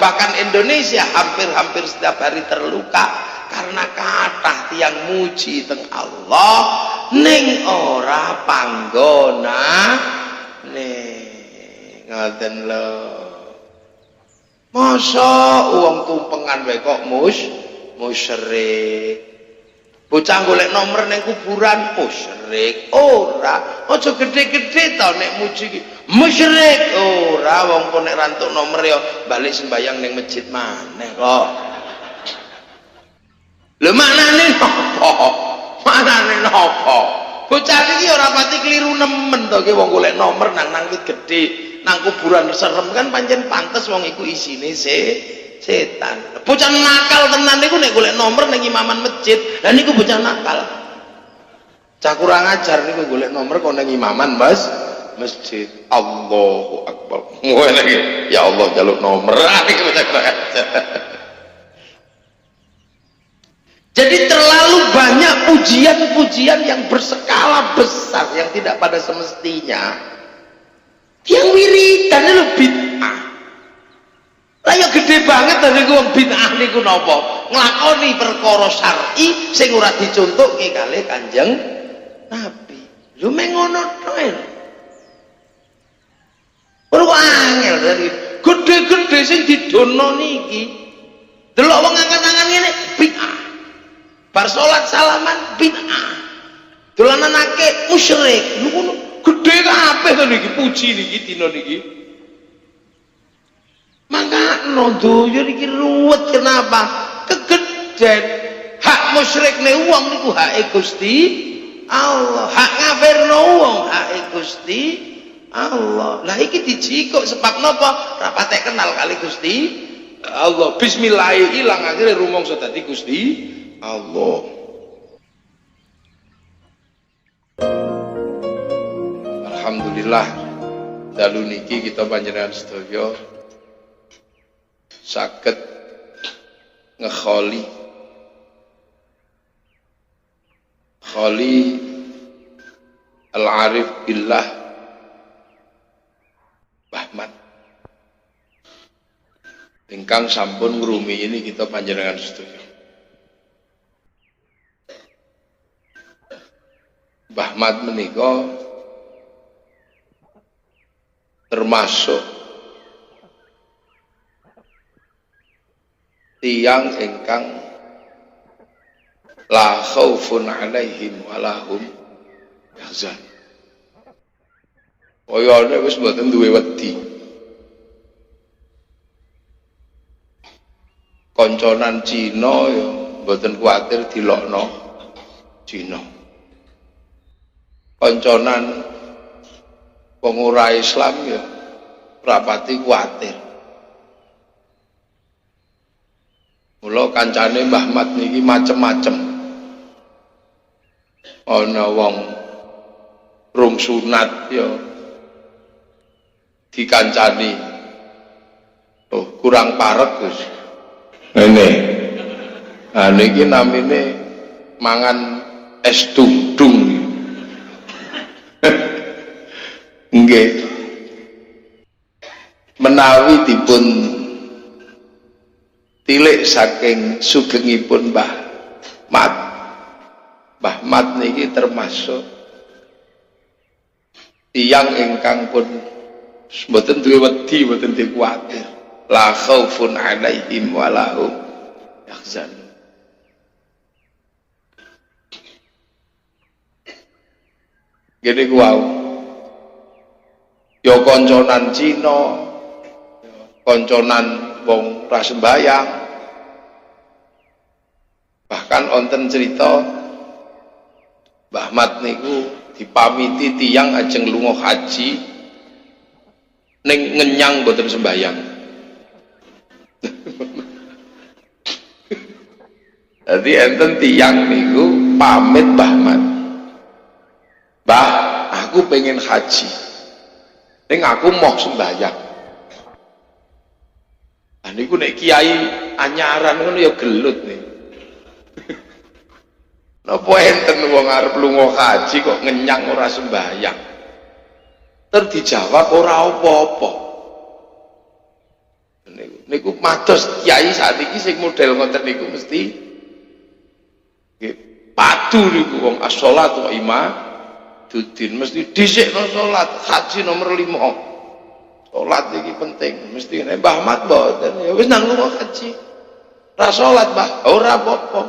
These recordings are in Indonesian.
bahkan Indonesia hampir-hampir setiap hari terluka karena kathah tiyang muji teng Allah ning ora panggonane. Ngoten lho. Masa wong tumpengan wae kok musyrik. Bocah golek nomor ning kuburan musyrik. Ora, aja gede-gede to nek muji iki. Musyrik ora, wong kok nek rantuk nomor ya balik sembayang ning masjid maneh kok. Lho maknane napa? Maknane napa? Bocah iki ora pati kliru nemen to ki wong golek nomor nang wit gedhe. Nang kuburan serem kan pancen pantes wong iku isine setan. Bocah nakal tenan niku nek golek nomor ning imaman masjid. Lah niku bocah nakal. Cah kurang ajar niku golek nomor kok ning imaman masjid. Allahu Akbar. Ngono iki. Ya Allah jaluk nomor. Niku bocah kurang ajar. Jadi terlalu banyak pujian-pujian yang berskala besar yang tidak pada semestinya. Yang wiridan itu bid'ah. Lah ya gede banget dari wong bid'ah niku napa? Nglakoni perkara syar'i sing ora dicontohke kalih Kanjeng Nabi. Lho meng ngono tok. Ora angel dari gede-gede sing didono niki. Delok wong angkat-angkat ngene bid'ah. Bar salat salaman bid'ah. Dolananake musyrik. Lho ngono gede kabeh to niki puji niki dina niki. Mangkano donya niki ruwet kenapa? Kegeden. Hak musyrikne wong niku hake Gusti Allah. Hak ngafirno wong hake Gusti Allah. Lah iki dijikuk sebab napa? Ora patek kenal kali Gusti Allah. Bismillah ilang akhire rumangsa dadi Gusti Allah. Alhamdulillah dalu niki kita panjenengan sedaya saged ngekholi al-arif billah Bahmat ingkang sampun ngrumi ini kita panjenengan sedaya. Bahmat menika termasuk tiyang ingkang la khaufun alaihim walahum yahzan. Kayane wis mboten duwe wedi. Konconan Cina ya mboten kuwatir dilokno Cina. Konconan wong ora Islam ya rapati kuwatir. Mula kancane Mbah Mat niki macem-macem. Ana wong rung sunat ya dikancani. Oh, kurang parek, Gus. Ngene. Ah niki namine mangan es dung-dung. Nggih. Menawi dipun tilik saking sugengipun Mbah Mat. Mbah Mat niki termasuk tiyang ingkang pun mboten duwe wedi, mboten dikuwatir. La khaufun 'alaihim wa lahum yahzanun. Gene ku wau. Ya konconan Cina, konconan wong ra sembayang. Bahkan wonten cerita Mbah Mat niku dipamiti tiyang ajeng lunga haji ning ngenyang boten sembayang. Jadi enten tiyang niku pamit Mbah Mat. Mbah, aku pengen haji. Ning aku mau sembayang. Nah niku nek kiai anyaran ngono ya gelut nih. Napa enten wong arep lunga haji kok ngenyang ora sembayang? Terus dijawab ora apa-apa. Niku. niku mados kiai sakniki sing model ngoten niku mesti nggih padu niku wong as-sholatu imadudin mesti dhisikno salat haji nomor 5 salat iki penting mesti nek Mbah Ahmad mboten ya wis nang lunga haji ra salat Mbah ora apa-apa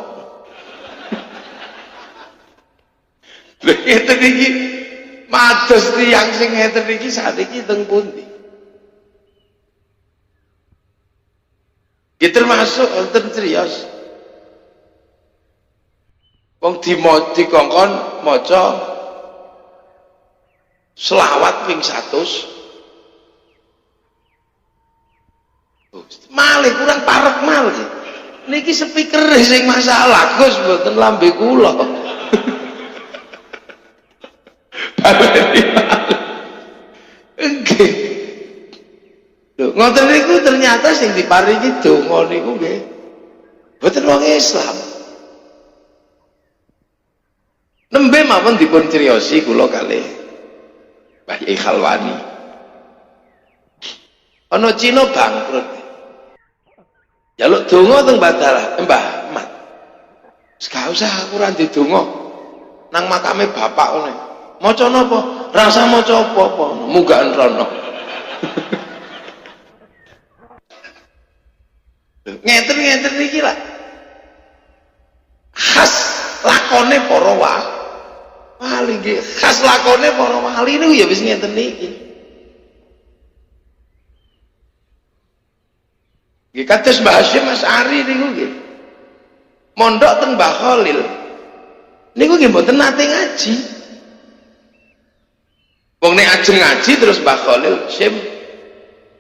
lha ngeten iki mados tiyang sing ngeten iki sakniki teng pundi ya termasuk wonten criyos wong dikongkon maca selawat ping 100 malih kurang parek malih niki speaker sing masalah Gus mboten lambe kula nggih lho ngoten niku ternyata sing diparingi donga niku nggih mboten wong Islam nembe mawon dipun criosi kula kalih Mbah Yai Khalwani ana Cina bangkrut jaluk donga teng Badalah Mbah Ahmad gak usah aku ra ndedonga nang makame bapak ngene maca napa rasa maca apa-apa munggahan rono ngeten iki lah khas lakone para wali nggih khas lakone para wali niku ya wis ngeten niki nggih kados Mbah Hasyim Asy'ari niku nggih mondok teng Mbah Khalil niku nggih mboten nate ngaji wong nek ajeng ngaji terus Mbah Khalil Sim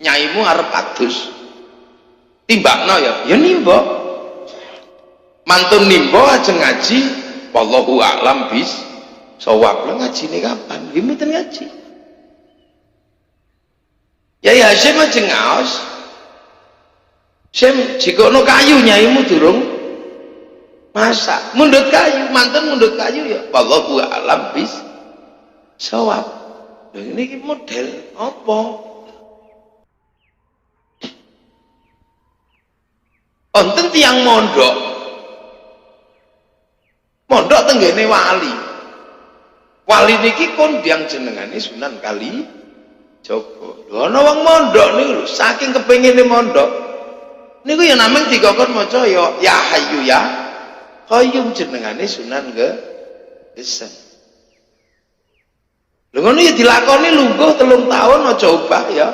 nyaimu arep adus timbakno ya nimba mantun nimba ajeng ngaji wallahu a'lam bis shawab lha ngajine kapan nggih mboten ngaji Yai Hasyim ajeng ngaos Sim jikono kayu nyaimu durung masak mundut kayu mantun mundut kayu ya wallahu a'lam bis shawab lha niki model apa wonten tiyang mondok tenggene wali niki kondang jenengane Sunan Kalijaga lho ana wong mondok niku lho saking kepengine mondok niku ya namung dikokon maca ya hayyu ya qayyum jenengane Sunan Geseng lho ngono ya dilakoni lungguh 3 tahun aja obah ya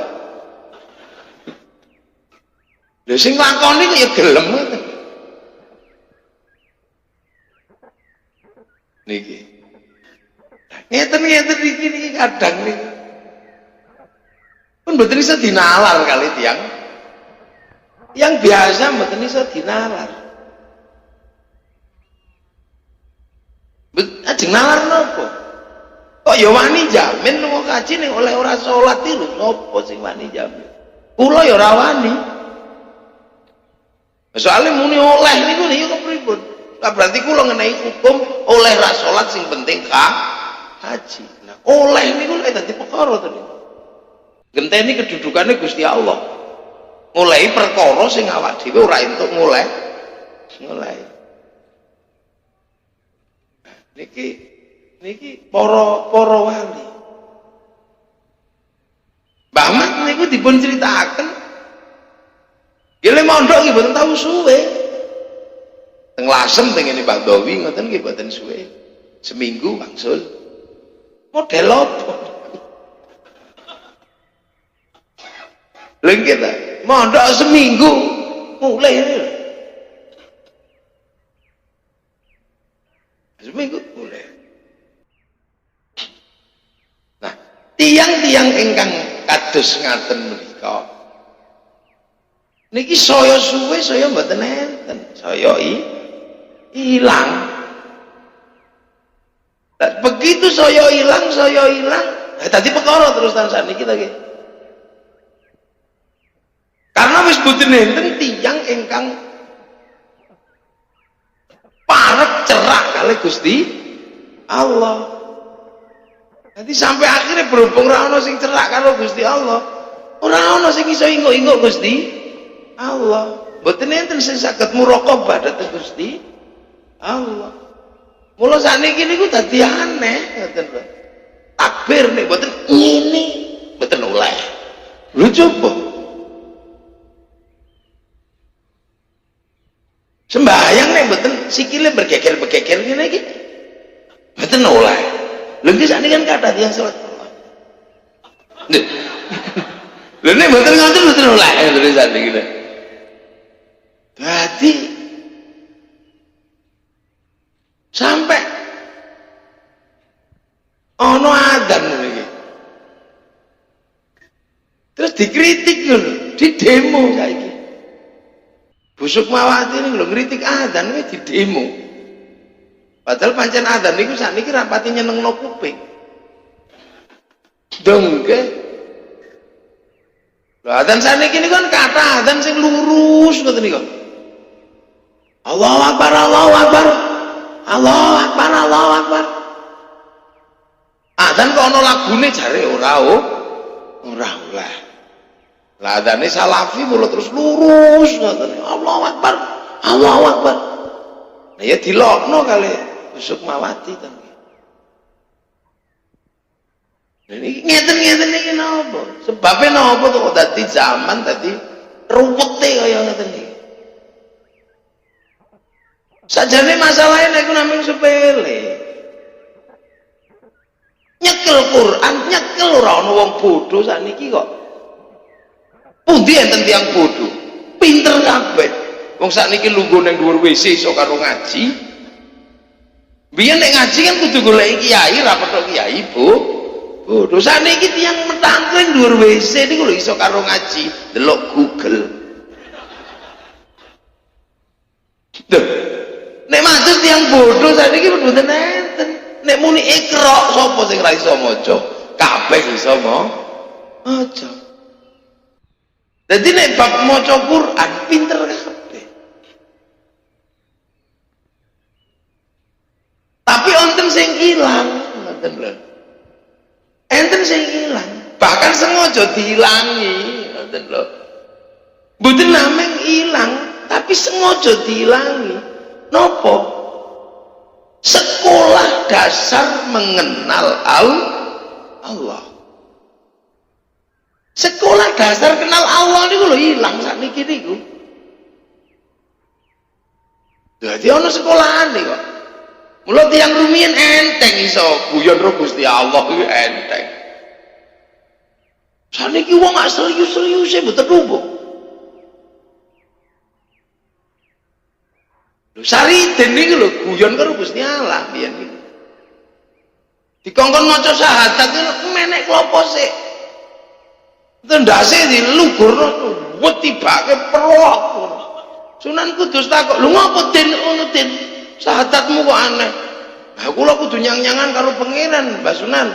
lho sing lakoni kok ya gelem niki ngeten iki kadang niki pun mboten iso dinalar kali tiyang yang biasa mboten iso dinalar ajeng nalar napa kok ya wani jamin lunga kaji ning oleh ora salat iki lho sapa sing wani jamin kula ya ora wani soalnya muni oleh niku lho ya kepripun lah berarti kula ngenai hukum oleh ra salat sing penting haji nah oleh niku lek dadi perkara to niku genteni kedudukannya Gusti Allah ngoleh perkara sing awak dhewe ora entuk ngoleh niki para wali Mbah Ahmad niku dipun critakaken ya le mondok nggih mboten tau suwe teng Lasem teng ngene Pak Dawi ngoten nggih mboten suwe seminggu wangsul model apa lha kita mondok seminggu mulai seminggu mulai nah tiang-tiang ingkang kados ngaten menika niki saya suwe saya mboten enten saya ilang begitu saya ilang tadi perkara terus tansah niki lagi karena wis boten enten tiyang ingkang parek cerak kali Gusti Allah nanti sampai akhirnya berhubung ora ana sing cerak karo Gusti Allah ora ana sing iso ingok-ingok Gusti Allah. Mboten enten sing saged muraqabah dhateng Gusti Allah. Mula sakniki niku dadi aneh ngoten lho. Takbir nek mboten ngene mboten oleh. Lho coba. Sembahyang nek mboten sikile bergeger-begeger ngene iki. Mboten oleh. Lha iki sakniki kan kathah tiyang salat. Lha nek mboten ngoten mboten oleh terus sakniki. Dadi sampai ono adzan iki. Terus dikritik lho, di demo saiki. Bu Sukmawati niku lho ngritik adzan kuwi di demo. Padahal pancen adzan niku sakniki rapati nyenengno kuping. Dongke. Lho adzan sakniki niku kan kathah adzan sing lurus ngoten niku. Allahu Akbar, Allahu Akbar. Allahu Akbar, Allahu Akbar. Adzan kok ana lagune jare ora oleh. Lah adzane salafi mulo terus lurus ngoten. Allahu Akbar, Allahu Akbar. Nah ya dilokno kali Sukmawati to. Niki ngeten-ngeten iki napa? Sebabe napa kok dadi zaman dadi ruwete kaya ngeten iki. Sajane masalahnya niku namung sepele. Nyekel Quran, nyekel ora ana wong bodho sakniki kok. Pundi enten tiyang bodho? Pinter kabeh. Wong sakniki lungguh ning dhuwur WC iso karo ngaji. Biyen nek ngaji kan kudu goleki kiai, ra petok kiai, Bu. Bodho sakniki tiyang metangkring dhuwur WC niku lho iso karo ngaji, delok Google. Duh. Nek mados tiyang bodho sakniki mboten enten. Nek muni Iqra sapa sing ra iso maca? Kabeh iso maca. Dadi nek bab maca Quran pinter kabeh. Tapi wonten sing ilang, ngoten lho. Enten sing ilang, bahkan sengaja diilangi, ngoten lho. Mboten namung ilang, tapi sengaja diilangi. Nopo? Sekolah dasar mengenal Allah. Sekolah dasar kenal Allah niku lho ilang sakniki niku. Dadi ana sekolahane kok. Mula tiyang rumiyin enteng iso guyon karo Gusti Allah kuwi enteng. Sakniki wong gak serius-serius e mboten rumbuk. Sariden niku lho guyon karo Gusti Allah biyen niku. Dikongkon maca syahadat niku menek klopo sik. Tendase dilugurno wetibake perok. Sunan Kudus takok, "Lho ngopo Den ngono Den? Syahadatmu kok aneh?" Lah kula kudu nyang-nyangan karo pangeran, Mbah Sunan.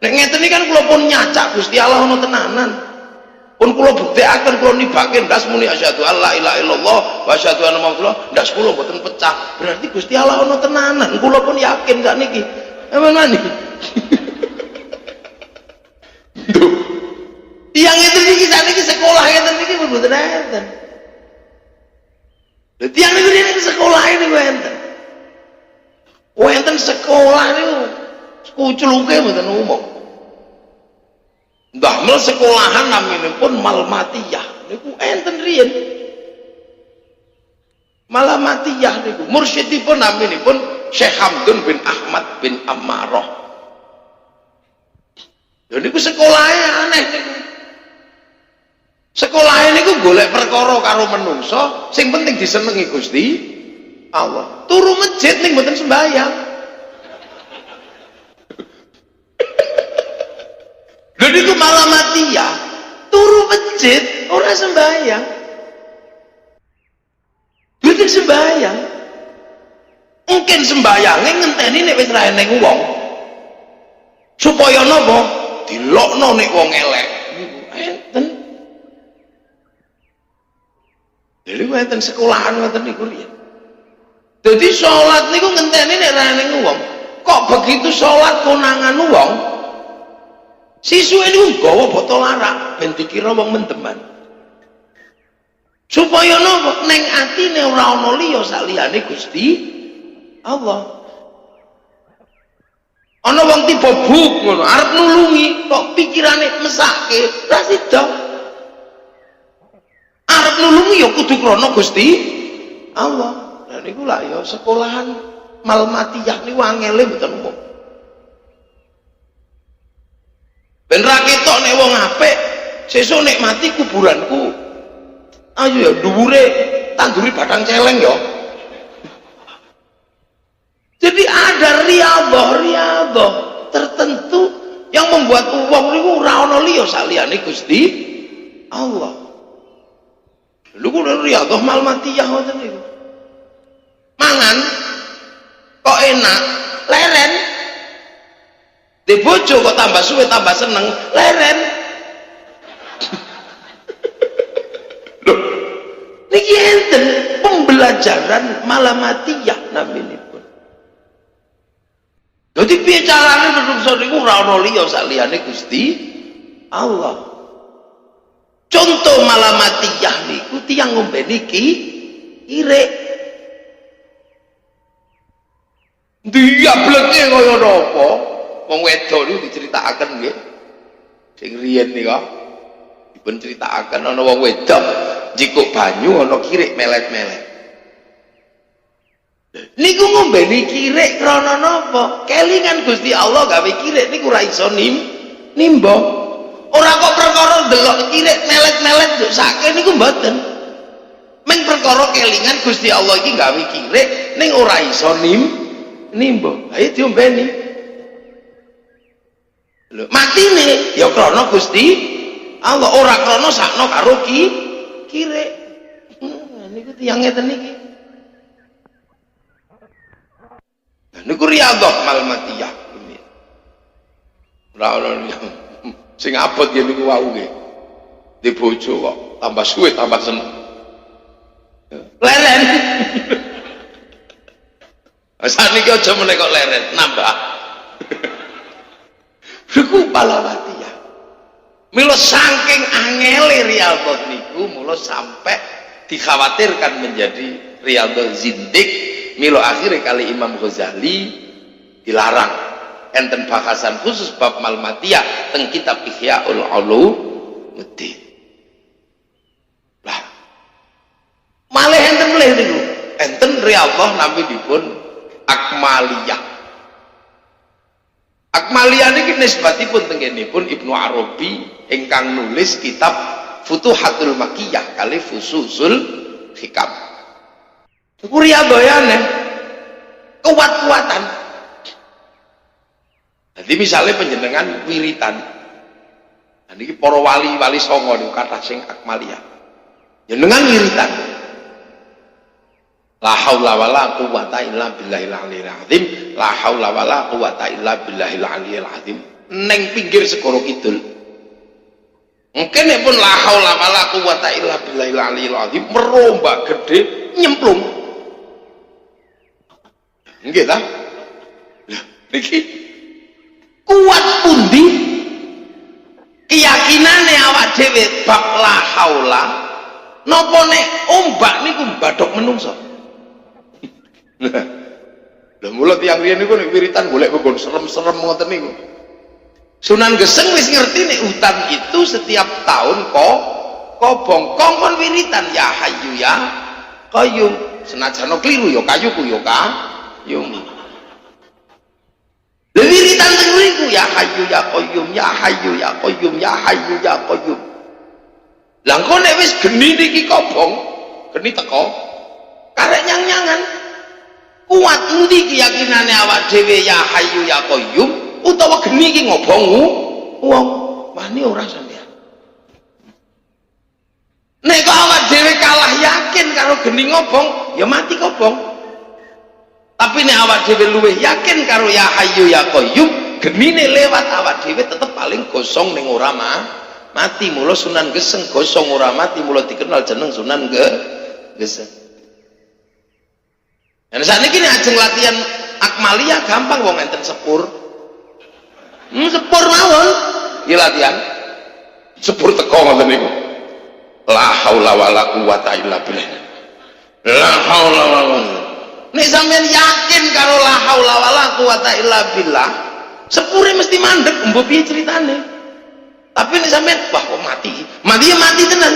Nek ngeten iki kan kula pun nyacak Gusti Allah ana tenanan. Pun kula buktekaken kula nibake ndas muni asyhadu alla ilaha illallah wa asyhadu anna muhammadar ndas kula mboten pecah. Berarti Gusti Allah ana tenanan. Kula pun yakin sakniki. Aman mani. Duh. Tiyang ngeten iki sakniki sekolah ngeten iki mboten enten. Lha tiyang niku sekolah niku enten. Enten sekolah niku kucluke mboten umum. Ndamel sekolahan naminipun Malmatiyah niku enten riyen. Malmatiyah niku mursyidipun naminipun Syekh Hamdun bin Ahmad bin Ammarah. Lha niku sekolahe aneh niku. Sekolahe niku golek perkara karo menungso, sing penting disenengi Gusti Allah. Turu masjid ning mboten sembahyang. Lha niku Malmatiyah, turu masjid ora sembahyang. Mboten sembahyang. Mungkin sembayange ngenteni nek wis ra eneng wong. Supaya napa? Dilokno nek wong elek. Niku enten. Jadi enten sekolahan ngoten niku riyen. Dadi salat niku ngenteni nek ra eneng wong. Kok begitu salat konangan wong? Sisuke niku gawa botol arak ben dikira wong mendeman. supaya napa ning atine ora ana liya saliyane Gusti Allah. Ana wong tiba buk ngono arep nulungi kok pikirane mesake ra sida. Arep nulungi ya kudu krana Gusti Allah. Lah niku lak ya sekolahan malmatiyah niku angele mboten umum. Ben ra ketok nek wong apik, sesuk nek mati kuburanku. Ayo ya dhuwure tanduri batang celeng ya. Jadi ada riyadhah tertentu yang membuat wong niku ora ana liya saliyane Gusti Allah. Lha kok riyadhah malmatiyah ngoten niku. Mangan kok enak, leren. Di bojo kok tambah suwe tambah seneng, leren. Loh, niki enten pembelajaran malamatiyah naminipun. Jadi piye carane menungso niku ora ana liya saliyane Gusti Allah. Contoh malamatiyah niku tiyang ngombe niki irek. Diableke kaya napa? Wong wedok niku diceritakaken nggih. Sing riyen nika dipun critakaken ana wong wedok njikuk banyu ana kirik melet-melet. Niku ngombeni kirik krana napa? Kelingan Gusti Allah gawe kirik niku ora iso nimba. Ora kok perkara delok kirik melet-melet yo sake niku mboten. Meng perkara kelingan Gusti Allah iki gawe kirik ning ora iso nimba. Ayo diombeni. Lho, matine ya krana Gusti Allah ora krana sakno karo kirik. Niku tiyang ngeten niki. Niku riyadhah malmatiyah. Ora ono sing abot ya niku wau nggih. Di bojo kok tambah suwe tambah seneng. Leren. Saniki aja meneh kok leren, nambah. Niku malamatiyah. Mila saking angele riyadhah niku mula sampai dikhawatirkan menjadi riyadhah zindik. Milo akhirnya kali Imam Ghazali dilarang enten bahasan khusus bab malmatiyah teng kitab Ihyaul Ulumuddin. Lah malih enten melih niku enten riyadhah nami dipun akmaliyah. Akmaliyah niki nisbatipun tengenipun Ibnu Arabi ingkang nulis kitab Futuhatul Makkiyah kali Fususul Hikam. Iku riyadhahane kuat-kuatan. Jadi misalnya panjenengan wiritan. Nah niki para wali-wali songo niku kathah sing akmaliyah. Jenengan wiritan. La haula wala quwata illa billahil aliyil azim. La haula wala quwata illa billahil aliyil azim. Neng pinggir segara kidul. Mungkin pun la haula wala quwata illa billahil aliyil azim merombak gede nyemplung. Nggih ta? Lah niki kuat pundi keyakinane awak dhewe bab la haula napa nek ombak niku mbadhok menungso. Lah mula tiyang riyen niku nek wiritan golek nggon serem-serem ngoten niku. Sunan Geseng wis ngerti nek hutan itu setiap tahun kobong kongkon wiritan ya hayyu ya qayyum. Senajan kliru ya kayuku ya yung wiritan teng mriku ya hayyu ya qayyum ya hayyu ya qayyum ya hayyu ya qayyum. Lah engko nek wis geni niki kobong geni teko karek nyang-nyangan kuat endi keyakinane awak dhewe ya hayyu ya qayyum utawa geni iki ngobong wong wani ora sampeyan. Nek kok awak dhewe kalah yakin karo geni ngobong ya mati kobong. Tapi nek awak dhewe luwih yakin karo ya hayyu ya qayyum genine lewat awak dhewe tetep paling gosong ning ora mati. Mula Sunan Geseng gosong ora mati mula dikenal jeneng Sunan Geseng. Dan sakniki nek ajeng latihan akmaliyah gampang wong enten sepur. Sepur mawon ya latihan. Sepur teko ngoten niku. La haula wala quwata illa billah. La haula wala. Nek sampean yakin karo la haula wala quwata illa billah, sepure mesti mandek mbok piye ceritane. Tapi nek sampean wah kok mati. Mati ya mati tenan.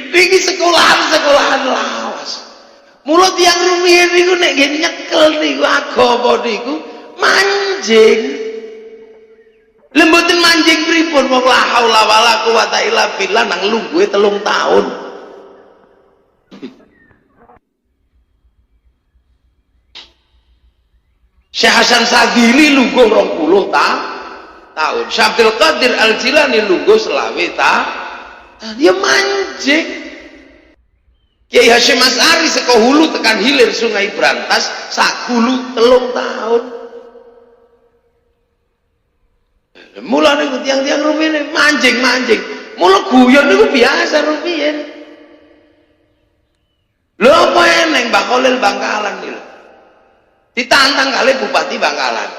Niki sekolahan lawas. Mula tiyang rumiyin niku nek nggih nyekel niku agama niku manjing. Lemboten manjing pripun wong la haula wala quwata illa billah nang lungguhe 3 tahun. Syekh Hasan Sadili lungguh 20 tahun. Syekh Abdul Qadir Al-Jilani lungguh 20 tahun. Dia manjing. Kiai Hasyim Asy'ari saka hulu tekan hilir Sungai Brantas sak gulu 3 tahun. Mula niku tiang-tiang rumiyin manjing. Mula guyon niku biasa rumiyin. Lho apa eneng Mbak Khalil Bangkalan niku. Ditantang kali Bupati Bangkalan.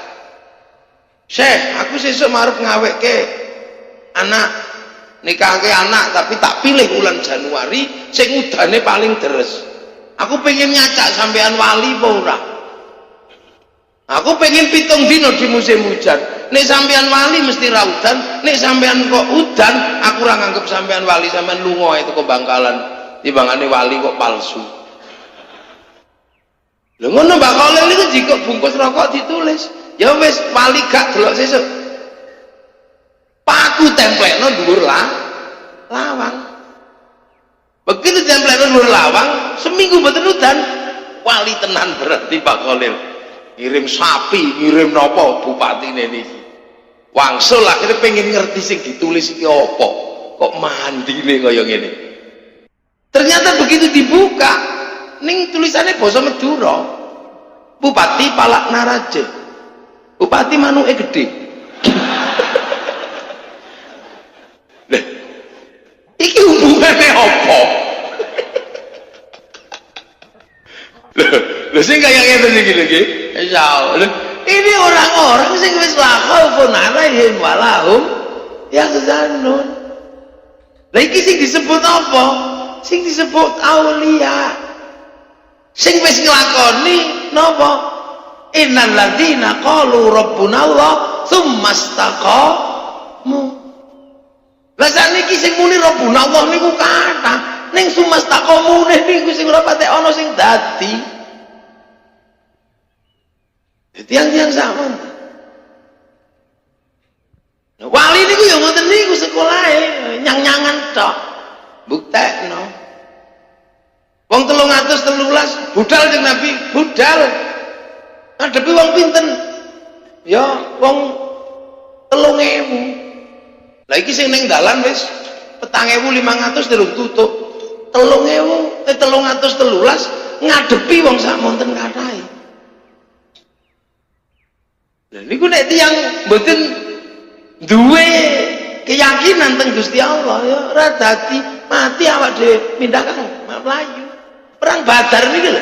Syekh, aku sesuk marep ngaweke anak, nikahke anak tapi tak pilih bulan Januari sing udane paling deres. Aku pengen nyacak sampean wali apa ora? Aku pengen 7 dino di musim hujan. Nek sampean wali mesti ra udan, nek sampean kok udan, aku ora nganggep sampean wali, sampean lunga itu ke Bangkalan. Timbangane wali kok palsu. Lho ngono Mbak Khalil niku jika bungkus rokok ditulis, ya wis wali gak delok sesuk. Paku templekno dhuwur lawang. Begitu templekno dhuwur lawang, seminggu mboten udan, wali tenan berarti Pak Khalil. Ngirim sapi, ngirim napa bupatine niki. Wangsul akhirnya pengen ngerti sing ditulis iki apa. Kok mandine kaya ngene. Ternyata begitu dibuka, ning tulisannya basa Madura. Bupati Palak Naraje. Bupati manuke gede. Lah, iki hubungane apa? Lho sing kaya ngene iki lho nggih. Insyaallah. Ini orang-orang sing wis la khaufun 'alaihim wa lahum yahzanun. Lah iki sing disebut apa? Sing disebut aulia. Sing wis nglakoni napa? Innal ladzina qalu rabbuna Allah tsumma istaqamu. Lah saniki sing muni rabbuna Allah niku kathah, ning tsumma istaqamu niku sing ora patek ana sing dadi. Tiang-tiang sama. Wali niku ya ngoten niku sekolahe nyang-nyangan tok. Buktekno. Wong 313 budal jeung Nabi, budal. Ngadepi wong pinten? Ya wong 3000. Lah iki sing ning dalan wis 4500 durung tutup. 313 ngadepi wong sak monten kathahe. Lah niku nek tiyang mboten duwe keyakinan teng Gusti Allah ya ora dadi mati awak dhewe pindah kang mlayu. Perang Badar niki lho.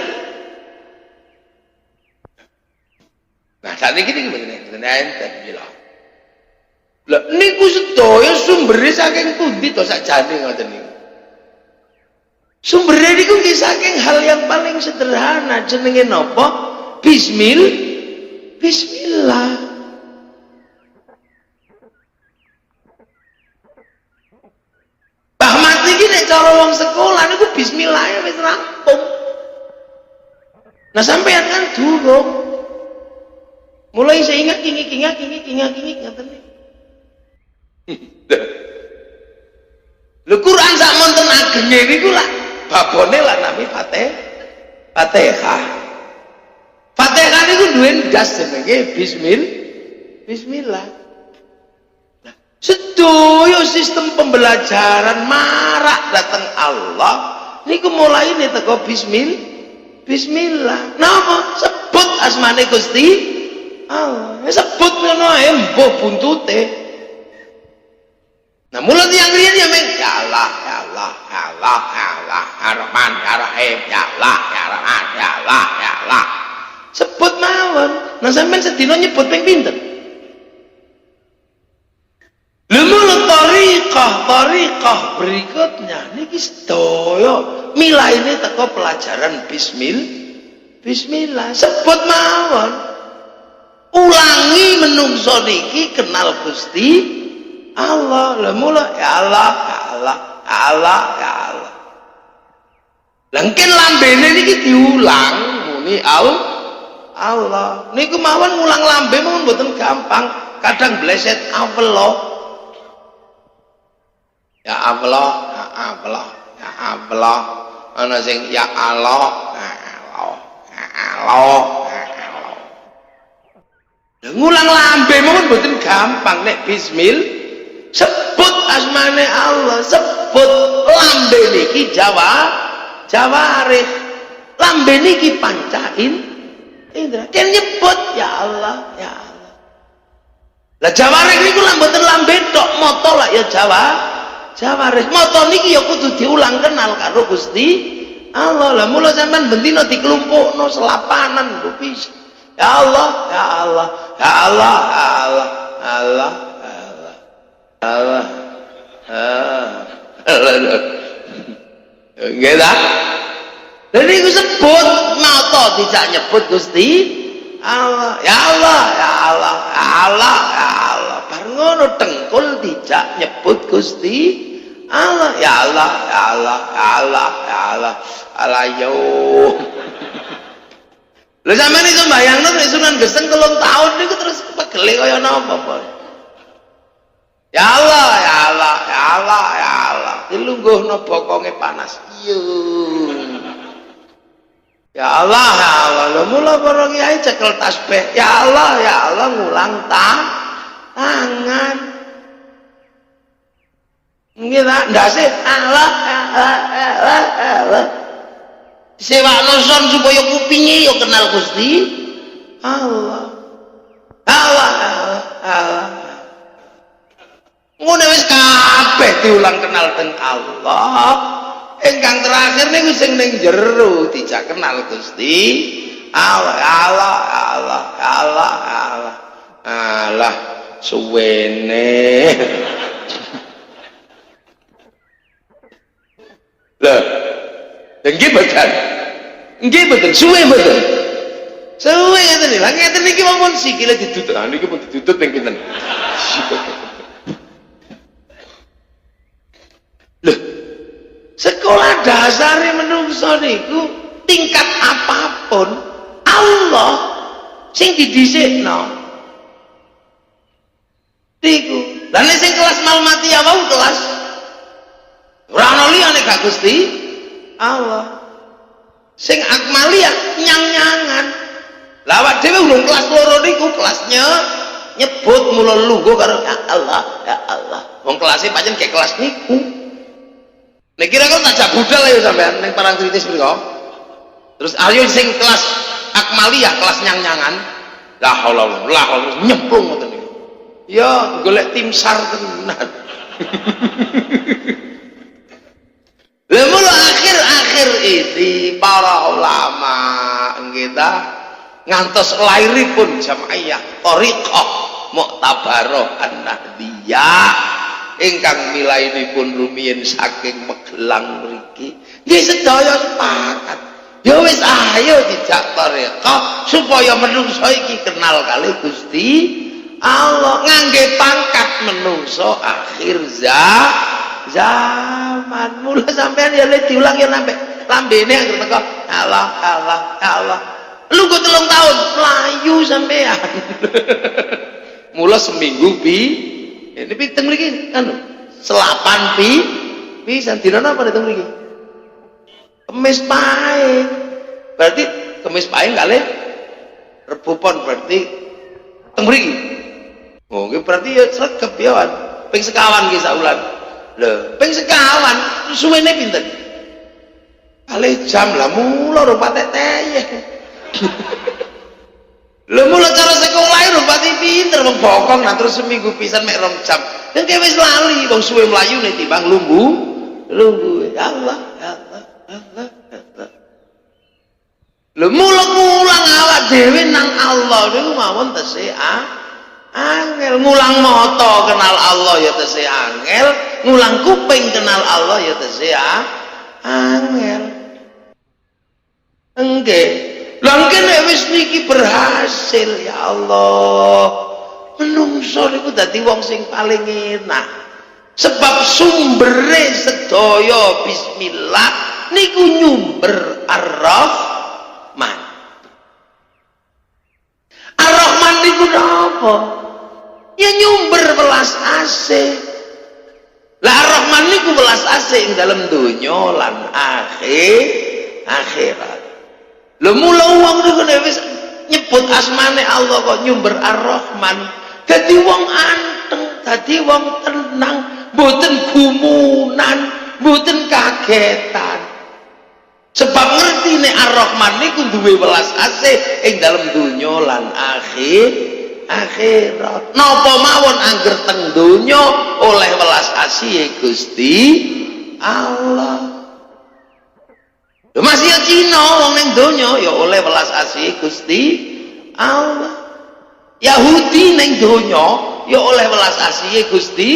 Nah, saniki niki mboten enten lho. Lah niku sedaya sumbere saking pundi to sakjane ngoten niku. Sumbere niku nggih saking hal yang paling sederhana jenenge napa? Bismillah. Bah mati iki nek cara wong sekolah niku bismillah ya wis rampung. Nah sampeyan kan durung. Mulai seingat kingi ngaten niku. Lho Quran sak monten agenge niku lak babone lan nami Fatihah. Fatihah niku duwe ndas jenenge bismillah. Nah, sedaya sistem pembelajaran marak dateng Allah niku mulai nih teko bismillah. Napa? Sebut asmane Gusti Allah. Sebut ngono ae mbok buntute. Nah, mulai yang liyan ya meng ya Allah, Ar-Rahman, Ar-Rahim, ya Allah, ya Allah. Sebut mawon. Nah sampean sedina nyebut ping pinten? Thariqah berikutnya niki sedaya milaine teko pelajaran bismillah sebut mawon ulangi menungso niki kenal Gusti Allah lha mula ya Allah ya Allah ya Allah ya Allah langken lambene niki diulang muni Allah niku mawon ngulang lambe mawon mboten gampang kadang bleset Allah ya Allah ya Allah ya Allah ana sing ya Allah ya Allah ya Allah ya Allah ngulang lambe mawon mboten gampang nek bismillah sebut asmane Allah sebut lambe niki jawarih lambe niki pancain indra kan nyebut ya Allah ya Allah lah jawarih niku mboten lambe tok moto lah ya jawarih moto niki ya kudu diulang kenal karo Gusti Allah lah mula sampean bendina dikelumpukno selapanan lho bisa ya Allah ya Allah ya Allah ya Allah Allah Allah Allah nggih ta lha niku sebut moto dijak nyebut Gusti Allah ya Allah ya Allah ya Allah ya Allah bar ngono tengkul dijak nyebut Gusti Allah ya Allah ya Allah ya Allah ya Allah Allah yo lha sampeyan itu mbayangno nek Sunan Geseng 3 tahun niku terus pegele kaya napa apa ya Allah ya Allah ya Allah ya Allah dilungguhno bokonge panas iya ya Allah ya Allah lho mula para kiai cekel tasbih ya Allah ngulang tangan nggih ta ndase Allah sewakno son supaya kupinge yo kenal Gusti Allah ngono wis kabeh diulang kenal teng Allah ingkang terakhir niku sing ning jero dijak kenal Gusti Allah suwene lah nggih betul suwe betul suwe ngeten lho ngeten niki mawon sikile didudut niki pun didudut ping pinten lho sekolah dasar menungso niku tingkat apapun Allah sing didhisikno niku lan sing kelas malmatiyah wau kelas ora ana liyane gak Gusti Allah sing akmaliyah nyang-nyangan lah awak dhewe urung kelas 2 niku kelasnya nyebut mula lungguh karo ya Allah wong kelasé pancen kayak kelas niku nek kira-kira tak jak budal ya sampean ning parang kritis mriko terus ayo sing kelas akmaliyah kelas nyang-nyangan la haula nyemplung ngoten niku ya golek tim SAR tenan lha mula akhir ini para ulama kita ngantos lairipun jamaiyah thariqah Mu'tabarah An-Nahdiyah ingkang milainipun rumiyin saking Magelang mriki nggih sedaya sepakat ya wis ayo dijak thariqah supaya menungso iki kenal kali Gusti Allah ngangge pangkat menungso akhir zaman mula sampean ya le diulang ya sampe lambene anggere teko Allah lungguh 3 tahun mlayu sampean mula seminggu ini teng mriki anu selapan pisan dina napa teng mriki Kemis Pahing berarti Kemis Pahing kalih Rebo Pon berarti teng mriki oh nggih berarti ya sregep ya ping sekawan nggih saulan lho ping sekawan suwene pinten kalih jam lah mula ora patek teyeh lho mula cara sekolah ora pati pinter wong bokong nah terus seminggu pisan mek 2 jam kan kowe wis lali wong suwe mlayune timbang lunggu ya Allah lho mula ngulang awak dhewe nang Allah niku mawon tesih angel. Ngulang moto kenal Allah ya tesih angel, ngulang kuping kenal Allah ya tesih angel. Enggak. Lah nek wis niki berhasil ya Allah. Menungso niku dadi wong sing paling enak. Sebab sumbere sedaya bismillah niku nyumber Ar-Rahman. Ar-Rahman niku napa? Ya nyumber welas asih. Lah Ar-Rahman niku welas asih ing dalem donya lan akhirat. Lho mula wong niku nek wis nyebut asmane Allah kok nyumber Ar-Rahman, dadi wong anteng, dadi wong tenang, mboten gumunan, mboten kagetan. Sebab ngerti nek Ar-Rahman niku duwe welas asih ing dalem donya lan akhirat. Napa mawon angger teng donya oleh welas asih Gusti Allah. Lho masih Cina wong ning donya ya oleh welas asih Gusti Allah. Yahudi ning donya ya oleh welas asih Gusti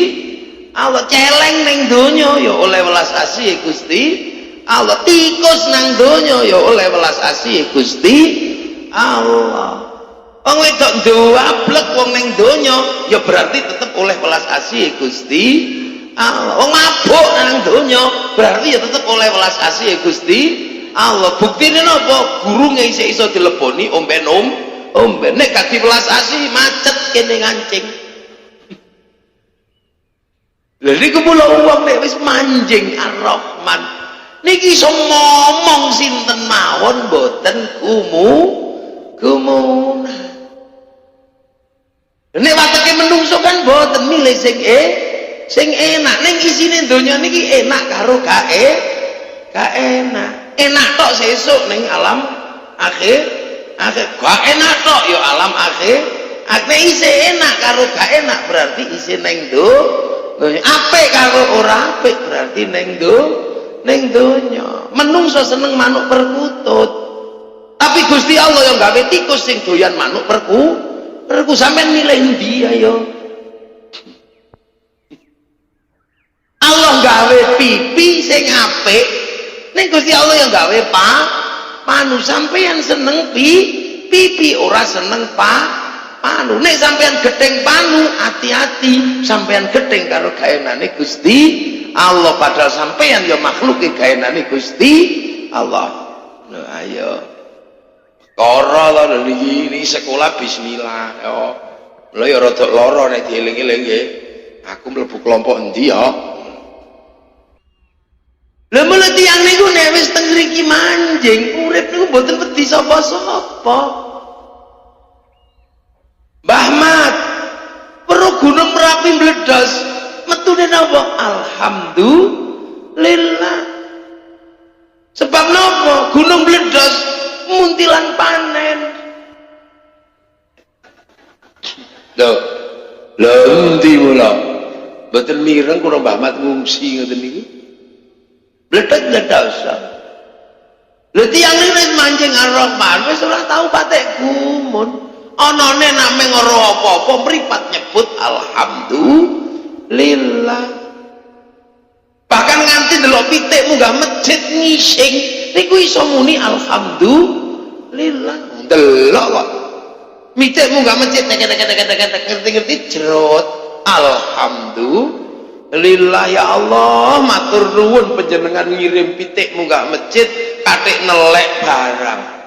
Allah. Celeng ning donya ya oleh welas asih Gusti Allah. Tikus nang donya ya oleh welas asih Gusti Allah. Wong wedok ndablek wong ning donya ya berarti tetep oleh welas asih Gusti Allah. Wong mabuk nang donya berarti ya tetep oleh welas asih Gusti Allah. Buktine napa? Gurunge isih iso dileponi omben nek gak diwelas asih macet kene ngancing. Lha niku mula wong nek wis manjing Ar-Rahman niki iso ngomong sinten mawon mboten gumunan. Nek wateke menungso kan mboten milih sing enak. Ning isine donya niki enak karo gak enak. Enak tok sesuk ning alam akhir gak enak tok ya alam akhir. Nek isih enak karo gak enak berarti isih ning donya. Apik karo ora apik berarti ning donya. Menungso seneng manuk perkutut. Tapi Gusti Allah yang gawe tikus sing doyan manuk perku sampean milih ndi ayo. Allah gawe pipi sing apik, ning Gusti Allah yang gawe panu. Sampean seneng pipi ora seneng panu. Nek sampean gedeng panu, hati-hati sampean gedeng karo gaenane Gusti Allah, padahal sampean ya makhluke gaenane Gusti Allah. Lho ayo. Kara lho niki sekolah bismillah yo. Lha ya rada lara nek dieling-eling nggih. Aku mlebu kelompok endi ya? Lha mule tiyang niku nek wis teng mriki manjing, urip niku mboten wedi sapa-sapa. Mbah Mat, perlu gunung Merapi meledos, metune napa? Alhamdulillah. Sebab napa? Gunung meledos muntilan panen. Lho endi mula? Mboten mireng kula Mbah Mat ngungsi ngoten niku. Bledos. Lha tiyang iki wis mancing Ar-Rahman, wis ora tau patek gumun. Anane nek ngoro apa-apa mripat nyebut alhamdulillah. Bahkan nganti delok pitik munggah masjid ngising niku iso muni alhamdulillah. Delok kok. Pitik munggah masjid ngerti-ngerti jerot alhamdulillah ya Allah, matur nuwun panjenengan ngirim pitik munggah masjid katik nelek barang.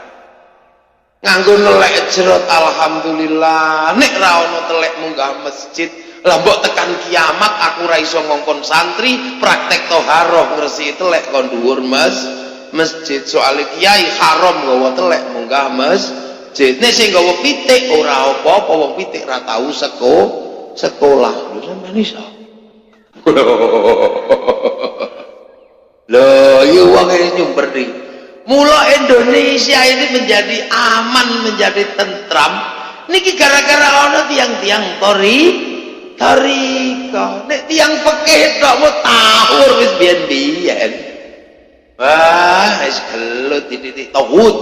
Nganggo nelek jerot alhamdulillah. Nek ra ono telek munggah masjid, lah mbok tekan kiamat aku ra iso ngongkon santri praktek toharoh ngresiki telek kon dhuwur masjid. Soale kiai haram nggawa telek munggah masjid. Nek sing nggawa pitik ora apa-apa, wong pitik ra tau sekolah. Lho sampeyan iso. Loh, iya wong nyumber nih. Mula Indonesia ini menjadi aman, menjadi tentram. Niki gara-gara ana tiang-tiang tarika. Nek tiang pekeh tok mau tahur wis biyen-biyen. Wah, wis gelut titik tauhid.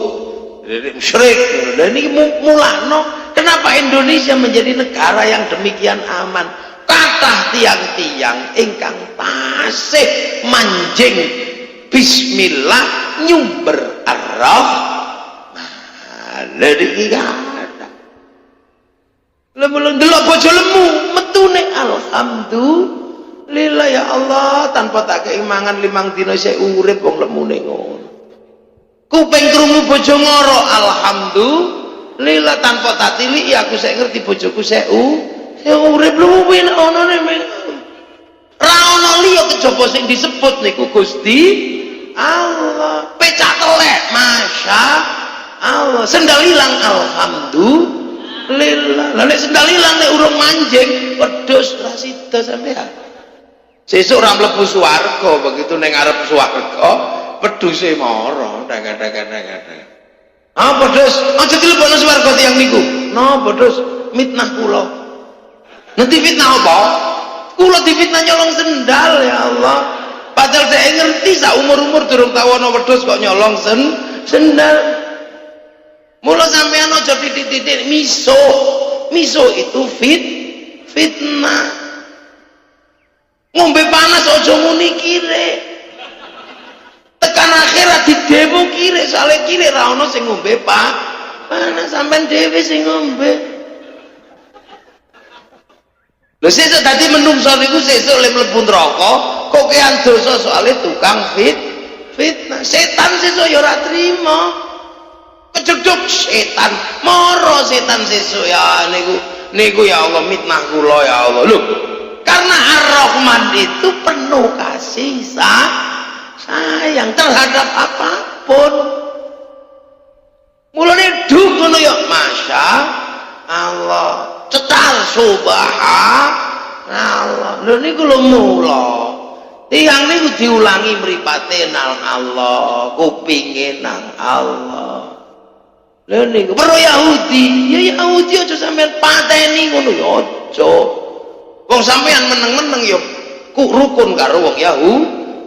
Musyrik. Lah niki mulakno Kenapa Indonesia menjadi negara yang demikian aman? Kathah tiang-tiang ingkang tasih manjing bismillah nyumber ar-Rahman. Lha iki kathah. Lemu ndelok bojo lemu metune alhamdulillah ya Allah, tanpa tak kei mangan 5 dina isih urip wong lemune ngono. Kuping krungu bojo ngoro alhamdulillah, tanpa tak tiliki aku sik ngerti bojoku sik urip lho kuwi ana nek ra ono liya kejaba sing disebut niku Gusti Allah. Pecak telek masya Allah, sendal ilang alhamdulillah. Lah nek sendal ilang nek urung manjing wedhus ra sida sampean. Sesuk ora mlebu swarga, begitu ning arep swarga wedhuse mara deng-deng. Ah wedhus, aja dilebokno swarga tiyang niku. Napa wedhus mitnah kula. Nanti fitnah apa? Kula difitnah nyolong sendal ya Allah. Padahal saya ngerti sak umur-umur durung tau ana wedhus kok nyolong sendal. Mula sampean aja titik-titik miso itu fitnah. Ngombe panas aja muni kire. Tekan akhirat di demo kire, soalnya kire ra ono sing ngombe panas, sampean dhewe sing ngombe. Lho sesuk dadi menungso niku sesuk le mlebu neraka kok kean dosa soalnya tukang fitnah. Setan sesuk ya ora trima. Kejeduk setan, moro setan sesuk ya niku ya Allah mitnah kula ya Allah. Lho, karena Ar-Rahman itu penuh kasih sayang terhadap apapun. Mulane duh ngono ya masya Allah, cetar subhanallah. Lho niku lho mula tiyang niku diulangi mripate nang Allah, kupinge nang Allah. Lha niku para Yahudi, ya Yahudi aja sampean pateni ngono ya aja. Wong sampean meneng-meneng ya rukun karo wong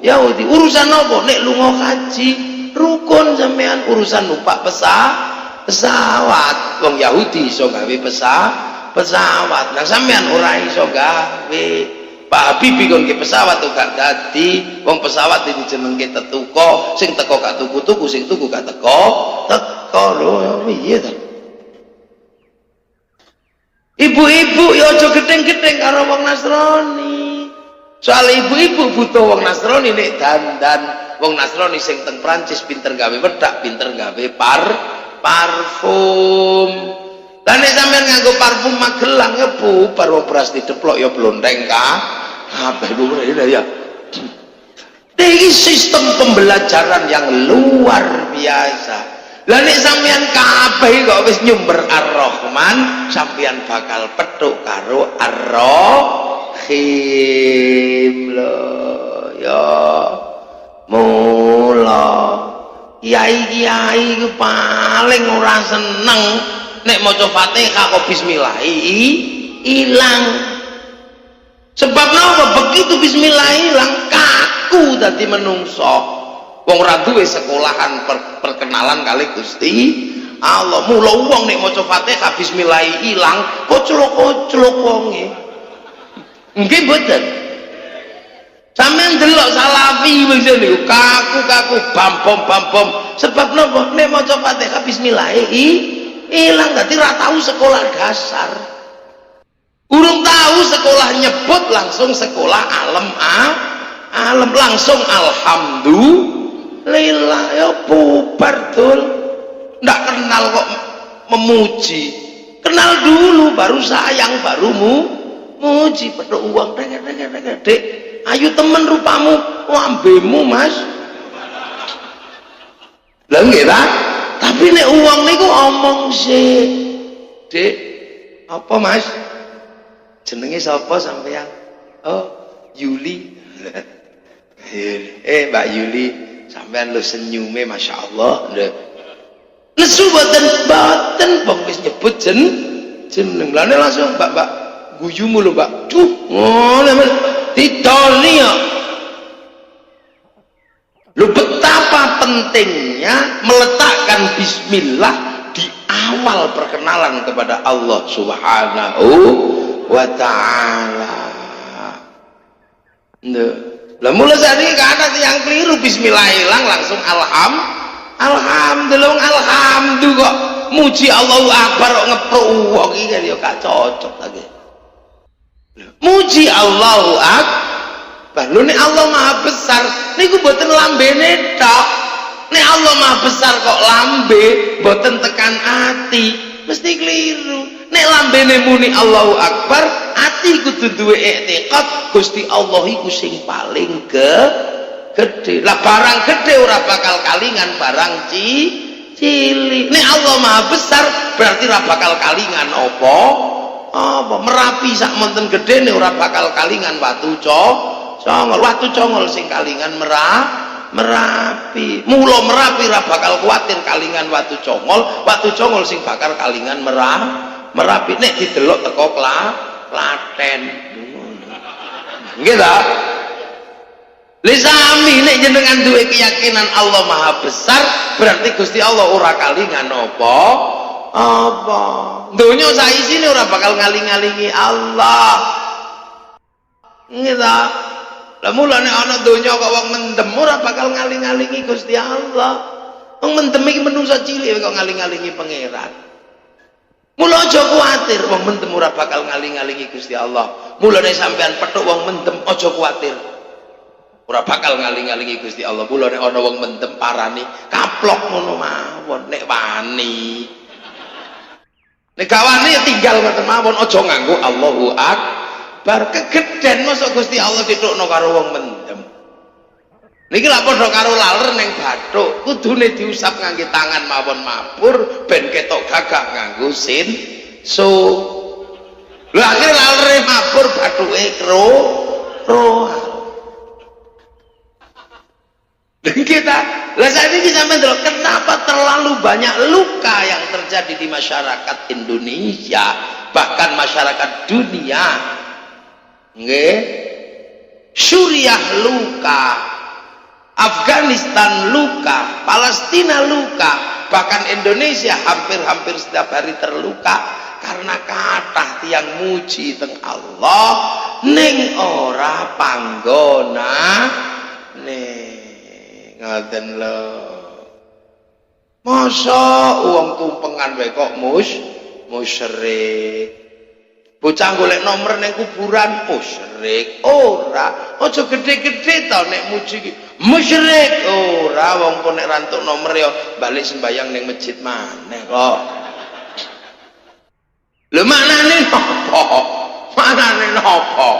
Yahudi. Urusan apa nek lunga haji rukun sampean, urusan numpak pesawat wong Yahudi iso gawe pesawat. Nah sampean ora iso gawe. Pak Habibie kon nggih pesawat kok gak dadi, wong pesawat dijenengke tetuko, sing teko gak tuku-tuku, sing tuku gak teko lho piye ta. Ibu-ibu ya aja gedeng-gedeng karo wong Nasrani. Soal ibu-ibu butuh wong Nasrani nek dandan. Wong Nasrani sing teng Prancis pinter gawe wedak, pinter gawe parfum. Lah nek sampean nganggo parfum Magelang ya bubar wong beras dideplok ya blondeng kabeh lho ya. Ini sistem pembelajaran yang luar biasa. Lah nek sampean kabeh kok wis nyumber Ar-Rahman, sampean bakal petuk karo Ar-Rahim lho ya. Mula kiai-kiai ku paling ora seneng nek maca Fatihah kok bismillah ilang. Sebab napa? Begitu bismillah ilang kaku dadi menungso. Wong ora duwe sekolahan perkenalan kali Gusti Allah. Mula wong nek maca Fatihah bismillah ilang koclok-koclok wonge. Nggih mboten. Sampeyan delok salafi wis niku kaku-kaku bam-bom. Sebab napa? Nek maca Fatihah bismillah ilang dadi ra tau sekolah dasar. Urung tahu sekolah nyebut langsung sekolah alam langsung alhamdulillah ya bubar dul. Ndak kenal kok memuji. Kenal dulu baru sayang baru muji. Petuk uang dek. Ayo temen rupamu ambemu mas. Lah nggih ta? Tapi nek uang niku omong sih. Dek, apa mas? Jenenge sapa sampeyan? Oh, Yuli. Mbak Yuli, sampean lo senyume masya Allah. Nesu boten wong wis nyebut jeneng. Lah langsung mbak guyumu lho mbak. Duh, ngono men ditoni ya. Lho betapa pentingnya meletakkan bismillah di awal perkenalan kepada Allah Subhanahu wa ta'ala. Lah mulai saat ini gak ada yang keliru bismillah langsung alhamdulillah kok muji Allahu Akbar kok ngepruk iki kan ya gak cocok lagi. Muji Allahu Akbar. Lho nek Allah Maha Besar niku mboten lambene tok. Nek Allah Maha Besar kok lambe mboten tekan ati, mesti keliru. Nek lambene muni Allahu Akbar, ati kudu duwe i'tiqad Gusti Allah iku sing paling gede. Lah barang gede ora bakal kalingan barang cilik. Nek Allah Maha Besar berarti ora bakal kalingan apa? Merapi sak monten gedene ora bakal kalingan watu congol. Watu congol sing kalingan Merapi. Mula Merapi ora bakal kuwatir kalingan watu congol sing bakal kalingan Merapi. Nek didelok teko Klaten. Nggih ta? Lisami nek jenengan duwe keyakinan Allah Maha Besar, berarti Gusti Allah ora kalingan apa? Donya saisine ora bakal ngaling-alingi Allah. Nggih ta? Lah mulane ana donya kok wong mendem ora bakal ngaling-alingi Gusti Allah. Wong mendem iki menungsa cilik kok ngaling-alingi pangeran. Mula aja kuwatir wong mendem ora bakal ngaling-alingi Gusti Allah. Mulane sampean petuk wong mendem aja kuwatir. Ora bakal ngaling-alingi Gusti Allah. Mulane ana wong mendem parani kaplok ngono mawon nek wani. Nek gak wani ya tinggal ngoten mawon aja nganggo Allahu Akbar. Kegeden mosok Gusti Allah ditukno karo wong mendem. Niki lak padha karo laler ning bathuk, kudune diusap ngangge tangan mawon mabur ben ketok gagah nganggo so. Lha akhire lalere mabur bathuke roh. Kita, lah saat ini sampai dulu, kenapa terlalu banyak luka yang terjadi di masyarakat Indonesia, bahkan masyarakat dunia? Nggih, Suriah luka, Afghanistan luka, Palestina luka, bahkan Indonesia hampir-hampir setiap hari terluka karena kathah tiyang muji teng Allah ning ora panggona ning ngaten lho. Masa wong tumpengan wae kok musyrik. Bocah golek nomor ning kuburan musyrik. Ora, aja gede-gede to nek muji iki. Musyrik ora, wong kok nek rantuk nomor ya balik sembayang ning masjid maneh kok. Lho maknane napa? Maknane napa?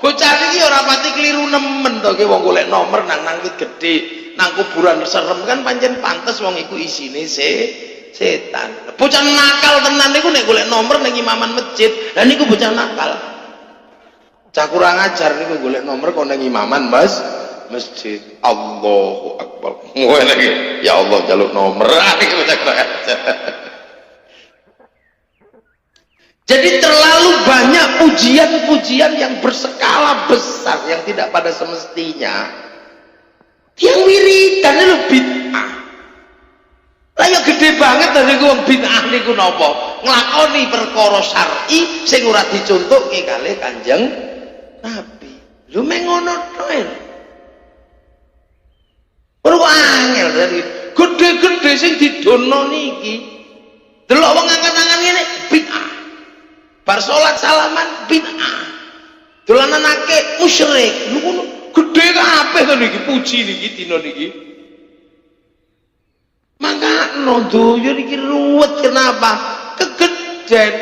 Bocah iki ora pati kliru nemen to ki wong golek nomor nang wit gedhe. Nang kuburan serem kan pancen pantes wong iku isine setan. Bocah nakal tenan niku nek golek nomor ning imaman masjid. Lah niku bocah nakal. Cah kurang ajar niku golek nomor kok ning imaman masjid. Allahu Akbar. Ngono iki. Ya Allah jaluk nomor. Niku bocah kurang ajar. Jadi terlalu banyak pujian-pujian yang berskala besar yang tidak pada semestinya. Yang wiridan itu bid'ah. Lah ya gede banget dari wong bid'ah niku napa? Nglakoni perkara syar'i sing ora dicontohke kalih Kanjeng Nabi. Lho meng ngono tok. Ora angel dari gede-gede sing didono niki. Delok wong angkat tangan ngene bid'ah. Bar salat salaman bid'ah. Dolananake musyrik. Lho ngono gede kabeh to niki puji niki dina niki. Maka donya niki ruwet kenapa? Kegeden.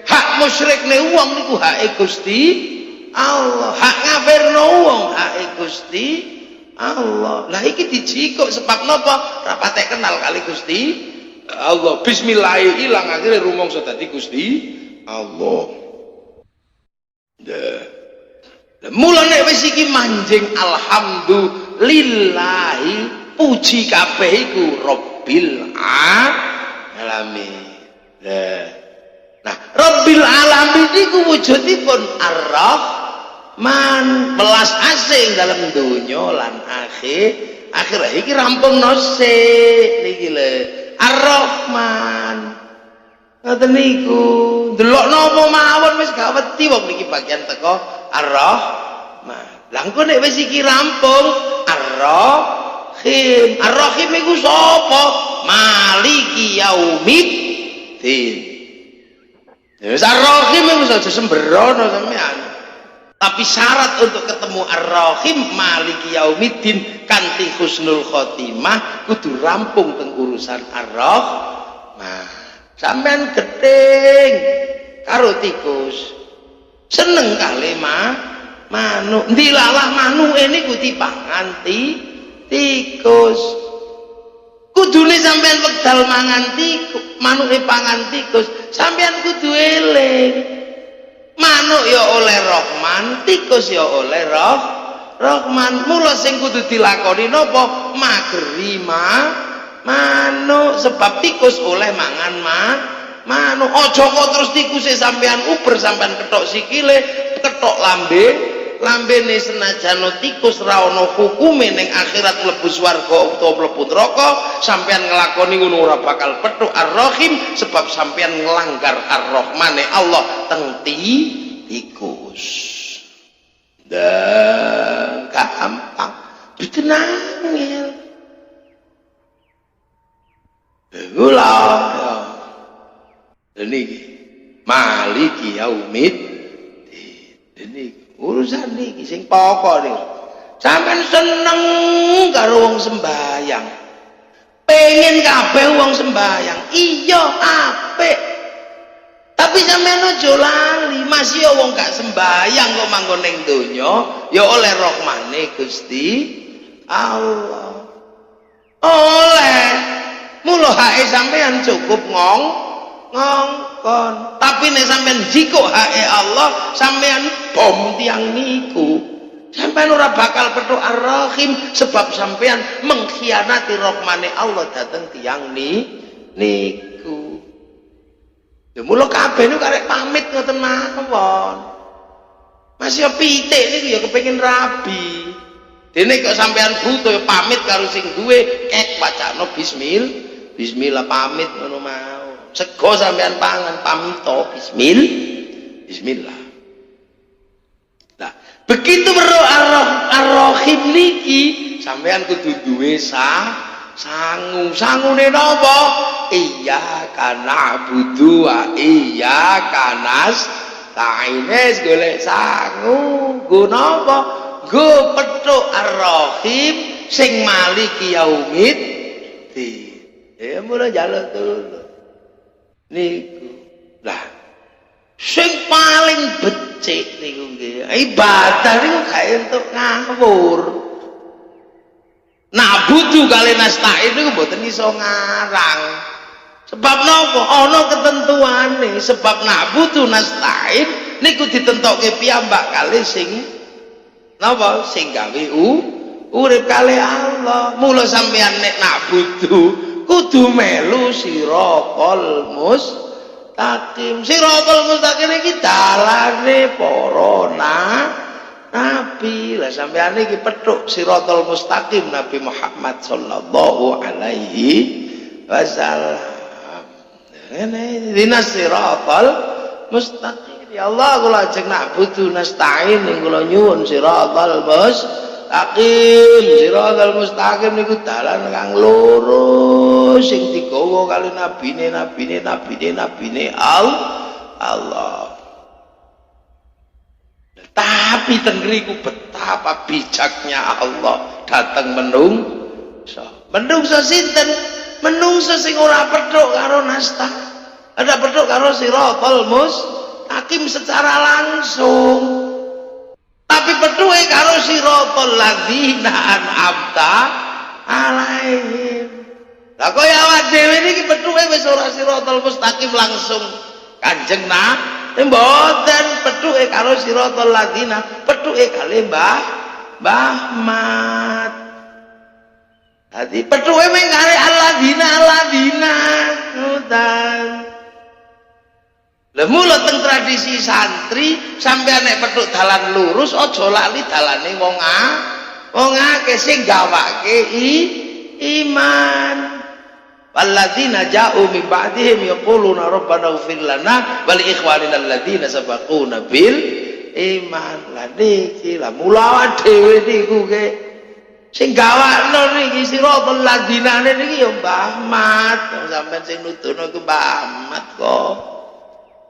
Hak musyrikne wong niku hake Gusti Allah. Hak ngafirno wong hake Gusti Allah. Lah iki dijikuk sebab napa? Ora patek kenal kali Gusti Allah. Bismillah ilang akhire rumangsa dadi Gusti Allah. Mulane wis iki manjing alhamdulillahi puji kabeh iku Rabbil alamin. Nah, Rabbil alamin iku wujudipun Ar-Rahman, belas asing dalam dunya lan akhir iki rampung nose niki lho. Ar-Rahman. Ngoten niku. Delok napa mawon wis gak wedi wong niki bagian teko Ar-Rahman. Lah engko nek wis iki rampung Ar-Rahim. Ar-Rahim iku sapa? Maliki Yaumiddin. Ya wis Ar-Rahim iku aja sembrono sampean. Tapi syarat untuk ketemu Ar-Rahim Maliki Yaumiddin kanthi husnul khotimah kudu rampung teng urusan Ar-Rahman. Sampean gedeng karo tikus seneng kali manuk ndilalah manuk ini ku dipangan tikus kudune sampean wekdal mangan tikus manuke pangan tikus sampean kudu eling manuk ya oleh Rahman tikus ya oleh Rahman mula sing kudu dilakoni napa mageri manuk sebab tikus oleh mangan manuk aja kok terus tikuse sampean uber sampean ketok sikile ketok lambene senajan tikus ra ono hukume ning akhirat mlebu swarga utawa mlebu neraka sampean nglakoni ngono ora bakal petuk Ar-Rahim sebab sampean nglanggar Ar-Rahmane Allah teng tikus gampang ditenangil gula ini Maliki Yaumiddin ini urusan niki sing pokok nih sampean seneng karo wong sembahyang pengen kabeh wong sembahyang iya apik tapi sampean aja lali masih ya wong gak sembahyang kok manggon ning donya ya oleh rahmane Gusti Allah oleh mula hae sampean cukup ngongkon tapi nek sampean jiko hae Allah sampean bom tiang niku sampean ora bakal petuk Ar-Rahim sebab sampean mengkhianati rahmane Allah dateng tiang niku ya mula kabeh niku karek pamit ngoten mawon masih pitik niku ya kepengin rabi dene kok sampean butuh ya pamit karo sing duwe kek wacana bismillah pamit ngono mau sego sampean pangan pamito bismillah nah begitu Ar-Rahim niki sampean kudu duwe sangune napa iyyaka na'budu wa iyyaka nasta'in golek sangu nggo napa nggo petuk Ar-Rahim sing Maliki Yaumiddin ya mulai jalan dulu niku lah sing paling becik niku nggih ibadah niku gak entuk ngawur nabudu kali nasta'in niku mboten iso ngarang sebab napa ana ketentuane sebab nabudu nasta'in niku ditentokke piyambak kali sing napa sing gawe urip kali Allah mula sampeyan nek nabudu kudu melu siratal mustaqim iki dalane para nabi lah sampeyan iki petuk siratal mustaqim Nabi Muhammad sallallahu alaihi wasallam ngene dinas siratal mustaqim ya Allah kula ajeng na'budu nasta'in ning kula nyuwun siratal siratal mustaqim niku dalan kang lurus sing digawa kali nabine Allah tapi tengriku betapa bijaknya Allah datang menungso sinten menungso sing ora pedhok karo nasta ada pedhok karo siratal mustaqim secara langsung tapi petuhe karo siratal ladzina an'amta alaihim lah kaya awak dhewe niki petuhe wis ora siratal mustaqim langsung kanjeng mboten petuhe karo siratal ladzina petuhe kali Mbah Mat dadi petuhe mung kare alladzina ngoten lha mula teng tradisi santri sampeyan nek petuk dalan lurus aja lali dalane wong akeh sing gawake iman walladzina ja'u min ba'dihim yaquluna rabbana ighfir lana wa li ikhwanina alladzina sabaquna bil iman. Lah niki lah mula dhewe niku ke sing gawakno niki siratal ladzina niki ya Mbah Ahmad. Sampeyan sing nutuhno ku Mbah Ahmad kok.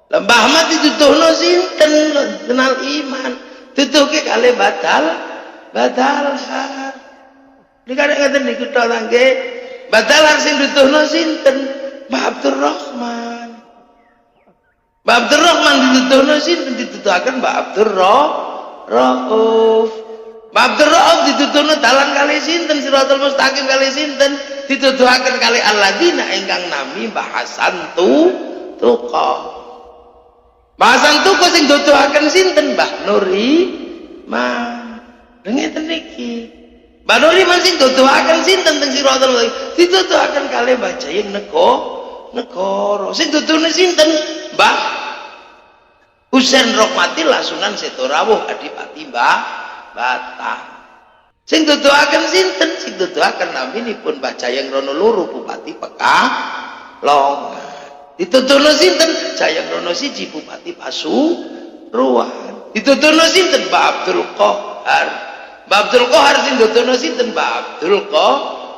Lah Mbah Ahmad dituduhno sinten kenal iman. Tutuke kali batal. Ini kadang-kadang niku tok nggih. Batalan sing dituduhno sinten? Mbah Abdurrahman. Mbah Abdurrahman dituduhno sinten? Dituduhaken Mbah Abdurrauf. Mbah Abdurrauf dituduhno dalan kali sinten? Siratal mustaqim kali sinten? Dituduhaken kali alladzina ingkang nami Mbah Hasan Tuqa. Mbah Hasan Tuqa sing dituduhaken sinten? Mbah Nuri ngeten niki. Mbah Nuri sing dituduhaken sinten teng siratal dituduhaken kalih Mbah Jayeng negara. Sing dituduhne sinten? Mbah Husain Rohmatillah Sunan Seto Rawuh Adipati Mbah Batang. Sing dituduhaken sinten? Sing dituduhaken naminipun Mbah Jayeng Rono Loro Bupati Pekalongan. Dituduhne sinten? Jayeng Rono Siji Bupati Pasuruan. Dituduhne sinten? Mbah Abdul Qahar. Mbah Abdul Qahar sing dituduhno sinten? Mbah Abdul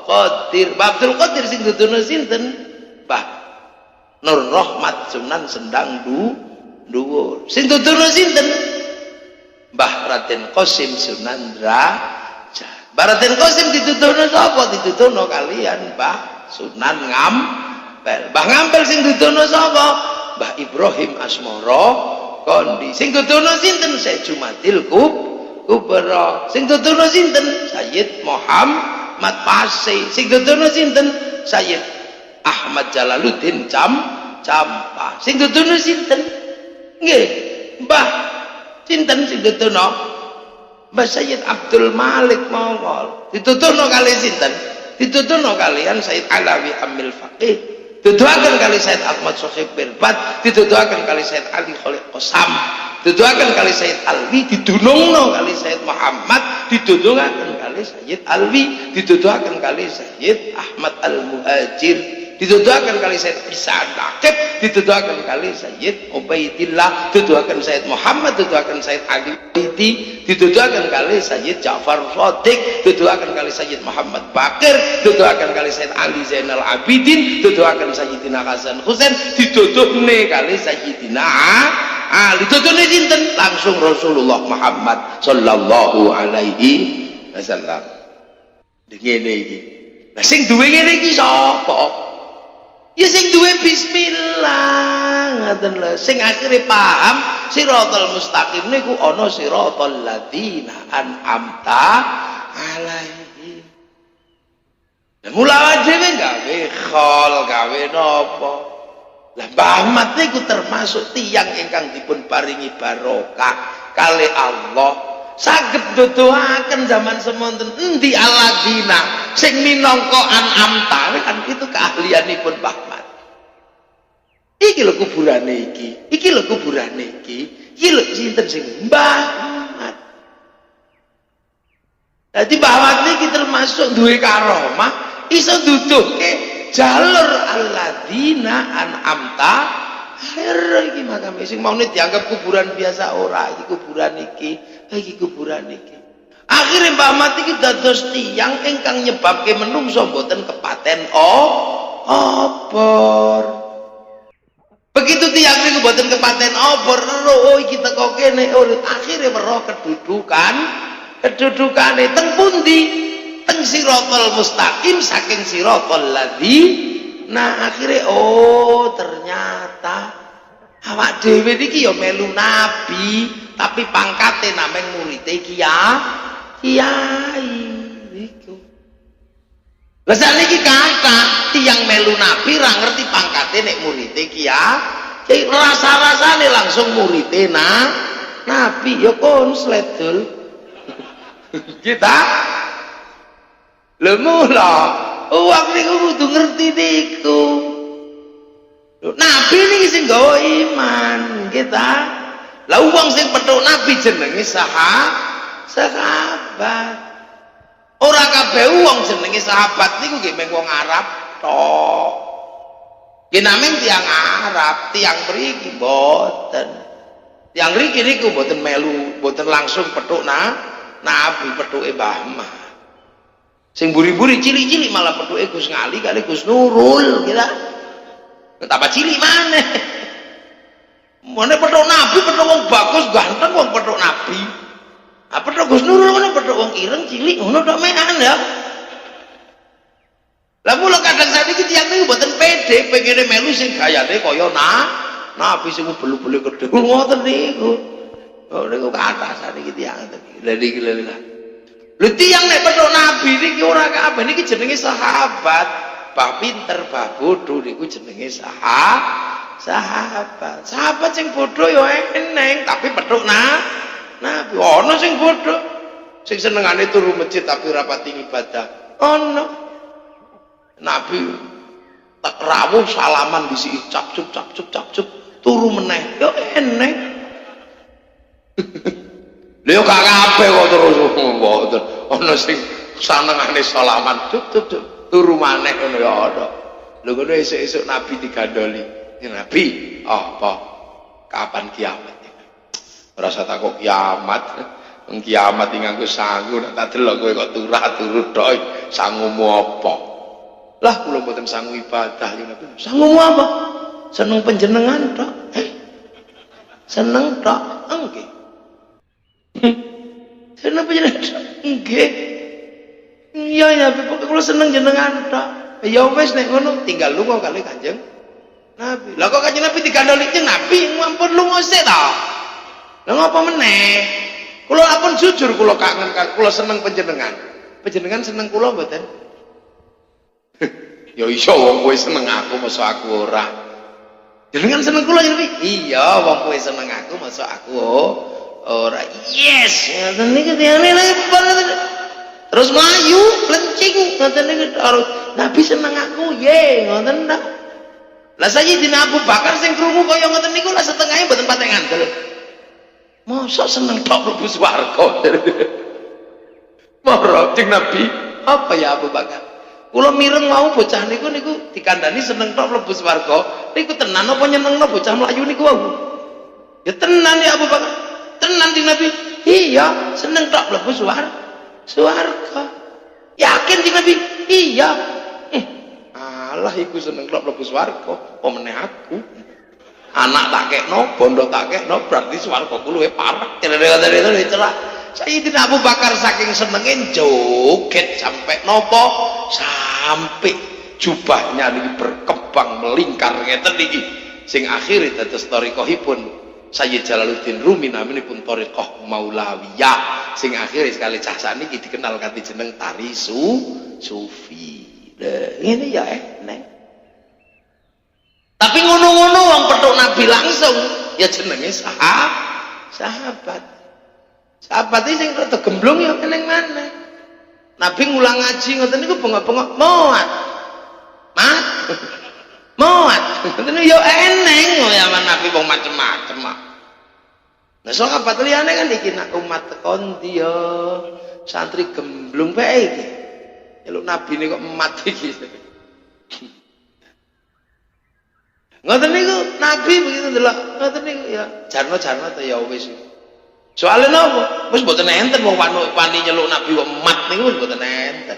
Qadir. Mbah Abdul Qadir sing dituduhno sinten? Mbah Nur Rahmat Sunan Sendang Dhuwur. Sing dituduhno sinten? Mbah Raden Qasim Sunan Derajat. Mbah Raden Qasim dituduhno sapa? Dituduhno kalian Mbah Sunan Ngampel. Mbah Ngampel sing dituduhno sapa? Mbah Ibrahim Asmara Kondi. Sing dituduhno sinten? Syekh Jumadil Kubra. Sing dituduhno sinten? Sayyid Muhammad Pasih. Sing dituduhno sinten? Sayyid Ahmad Jalaluddin Campa. Sing dituduhno sinten? Nggih, Mbah sinten sing dituduhno? Mbah Sayyid Abdul Malik Mongol. Dituduhno kali sinten? Dituduhno kalian Sayyid Alawi Amil Faqih. Dituduhaken kali Sayyid Ahmad Sohib Birbat. Dituduhaken kali Sayyid Ali Khalid Qasam. Dituduhaken kali Sayyid Alwi. Didunungno kali Sayyid Muhammad. Dituduhaken kali Sayyid Alwi. Dituduhaken kali Sayyid Ahmad Al-Muhajir. Dituduhaken kali Sayyid Isa Naqib. Dituduhaken kali Sayyid Ubaidillah. Dituduhaken Sayyid Muhammad. Dituduhaken Sayyid Ali Widi. Dituduhaken kali Sayyid Ja'far Shadiq. Dituduhaken kali Sayyid Muhammad Bakir. Dituduhaken kali Sayyid Ali Zainal Abidin. Dituduhaken Sayyidina Hasan Husain. Dituduhne kali Sayyidina Ali. Dituduhne sinten? Langsung Rasulullah Muhammad sallallahu alaihi wasallam. Ngene iki. Lah sing duwe ngene iki sapa? Ya sing duwe bismillah ngaten lho. Sing akhire paham siratal mustaqim niku ana siratal ladzina an'amta alaihim. Lah mula dhewe gawe khol gawe napa? Lah Mbah Ahmad niku termasuk tiyang ingkang dipun paringi barokah kali Allah. Saged nuduhaken zaman semonten endi alladzina sing minangka an'amta kan itu keahlianipun Mbah Ahmad. Iki lho kuburane iki. Iki lho kuburane iki. Iki lho sinten sing Mbah Ahmad. Dadi Mbah Ahmad niki termasuk duwe karomah iso duduhke jalur alladzina an'amta alaihim iki makame sing maune dianggap kuburan biasa ora iki kuburan iki kuburan iki. Akhire Mbah Ahmad iki dados tiyang ingkang nyebabke menungso mboten kepaten obor. Begitu tiyang niku mboten kepaten obor, oh iki teko kene urip akhire weruh kedudukane teng pundi? Teng siratal mustaqim saking siratal ladzi. Nah akhire oh ternyata awak dhewe niki ya melu nabi, tapi pangkate nameng murite kiai niku. Lah saniki kathah tiyang melu nabi ra ngerti pangkate nek murite kiai, rasa-rasane langsung murite nabi ya konslet dul. Kita lho mula wong niku kudu ngerti niku. Nabi niki sing gawa iman kita. Lah wong sing petuk nabi jenenge sahabat. Ora kabeh wong jenenge sahabat niku nggih mung wong Arab. tok. Nggih namung tiyang Arab, tiyang mriki mboten. Tiyang mriki niku mboten melu, mboten langsung petuk Nabi petuke Mbah Ahmad. Sing buri-buri cilik-cilik malah petuke Gus Ngali kali Gus Nurul kira. Tambah cilik maneh. Mene petuk Nabi, petuk wong bagus, ganteng wong petuk Nabi. Ah petuk Gus Nurul ngono petuk wong ireng cilik ngono tok mekan ya. Lah mula kadang sakniki tiyang niku mboten pede pengene melu sing gayane kaya Nabi sing belu-belu gedhe. Ngoten niku. Oh niku kathah sakniki tiyang niki. Lah niki lha. Lho tiyang nek petuk Nabi niki ora kabeh niki jenenge sahabat. Bah pinter, bah bodoh niku jenenge sahabat. Sahabat sing bodoh ya eneng, tapi petuk Nabi. Ono sing bodoh. Sing senengane turu masjid tapi ora pati ibadah. Ono. Nabi tak rawuh salaman disi capcuk turu meneh. Ya eneng. Lha gak kabeh kok terus mboten. Ono sing senengane salaman cuk turu maneh ngono ya ana. Lho ngono esuk-esuk Nabi digandoli. Ya Nabi, apa? Kapan kiamat? Ora usah takok kiamat. Wong kiamat iki nganggo sangu nek tak delok kowe kok turu tok sangumu apa? Lah kula mboten sangu ibadah ya Nabi. Sangumu apa? Seneng panjenengan tok. Seneng tok nggih. Seneng panjenengan tok nggih. Iya ya, pokoknya kalau seneng jenengan tok. Ya wis nek ngono tinggal lunga kali Kanjeng Nabi. Lah kok Kanjeng Nabi digandoli Kanjeng Nabi ngampun lunga sik ta. Lah ngapa meneh? Kula ampun jujur kula kangen kula seneng panjenengan. Panjenengan seneng kula mboten? Ya iya wong kowe seneng aku masa aku ora. Jenengan seneng kula ya Nabi? Iya wong kowe seneng aku masa aku ora. Yes. Ngoten niku tiyane terus melayu lencing ngoten niku Nabi seneng aku ye ngoten ta. Lah Sayyidina Abu Bakar sing krungu kaya ngoten niku lah setengahe mboten patek ngandel. Mosok seneng tok mlebu swarga. Moro Kanjeng Nabi, apa ya Abu Bakar? Kula mireng mau bocah niku dikandani seneng tok mlebu swarga. Niku tenan apa nyenengno bocah melayu niku wau? Ya tenan ya Abu Bakar. Tenan Kanjeng Nabi. Iya, seneng tok mlebu swarga. Yakin Kanjeng Nabi? Iya. Alah iku seneng tok mlebu swarga, apa meneh aku. Anak tak kekno, bondo tak kekno, berarti swarga ku luwih parek. Kira-kira celah. Sayyidina Abu Bakar saking senenge joget sampai nopo? Sampai jubahnya niki berkembang melingkar ngeten niki. Sing akhire dados thariqahipun Sayyid Jalaluddin Rumi naminipun thariqah Maulawiyah. Sing akhire sekali cah sakniki dikenal kanthi jeneng tari sufi. Lah ngene ya eneng. Tapi ngono-ngono wong petuk Nabi langsung ya jenenge sahabat. Sahabat iki sing rada gemblung ya eneng maneh. Nabi ngulang ngaji ngoten niku bengok-bengok moat. Moat. Ngoten ya eneng ya Nabi wong macem-macem. Nah sahabat liyane kan iki nak umat tekon dia santri gemblung bae iki. Eluk Nabi ini kok emat iki. Ngoten niku Nabi begitu delok. Ngoten niku ya jarno-jarno ta ya wis. Soale napa? Wis mboten enten wong wani nyeluk Nabi kok emat niku wis mboten enten.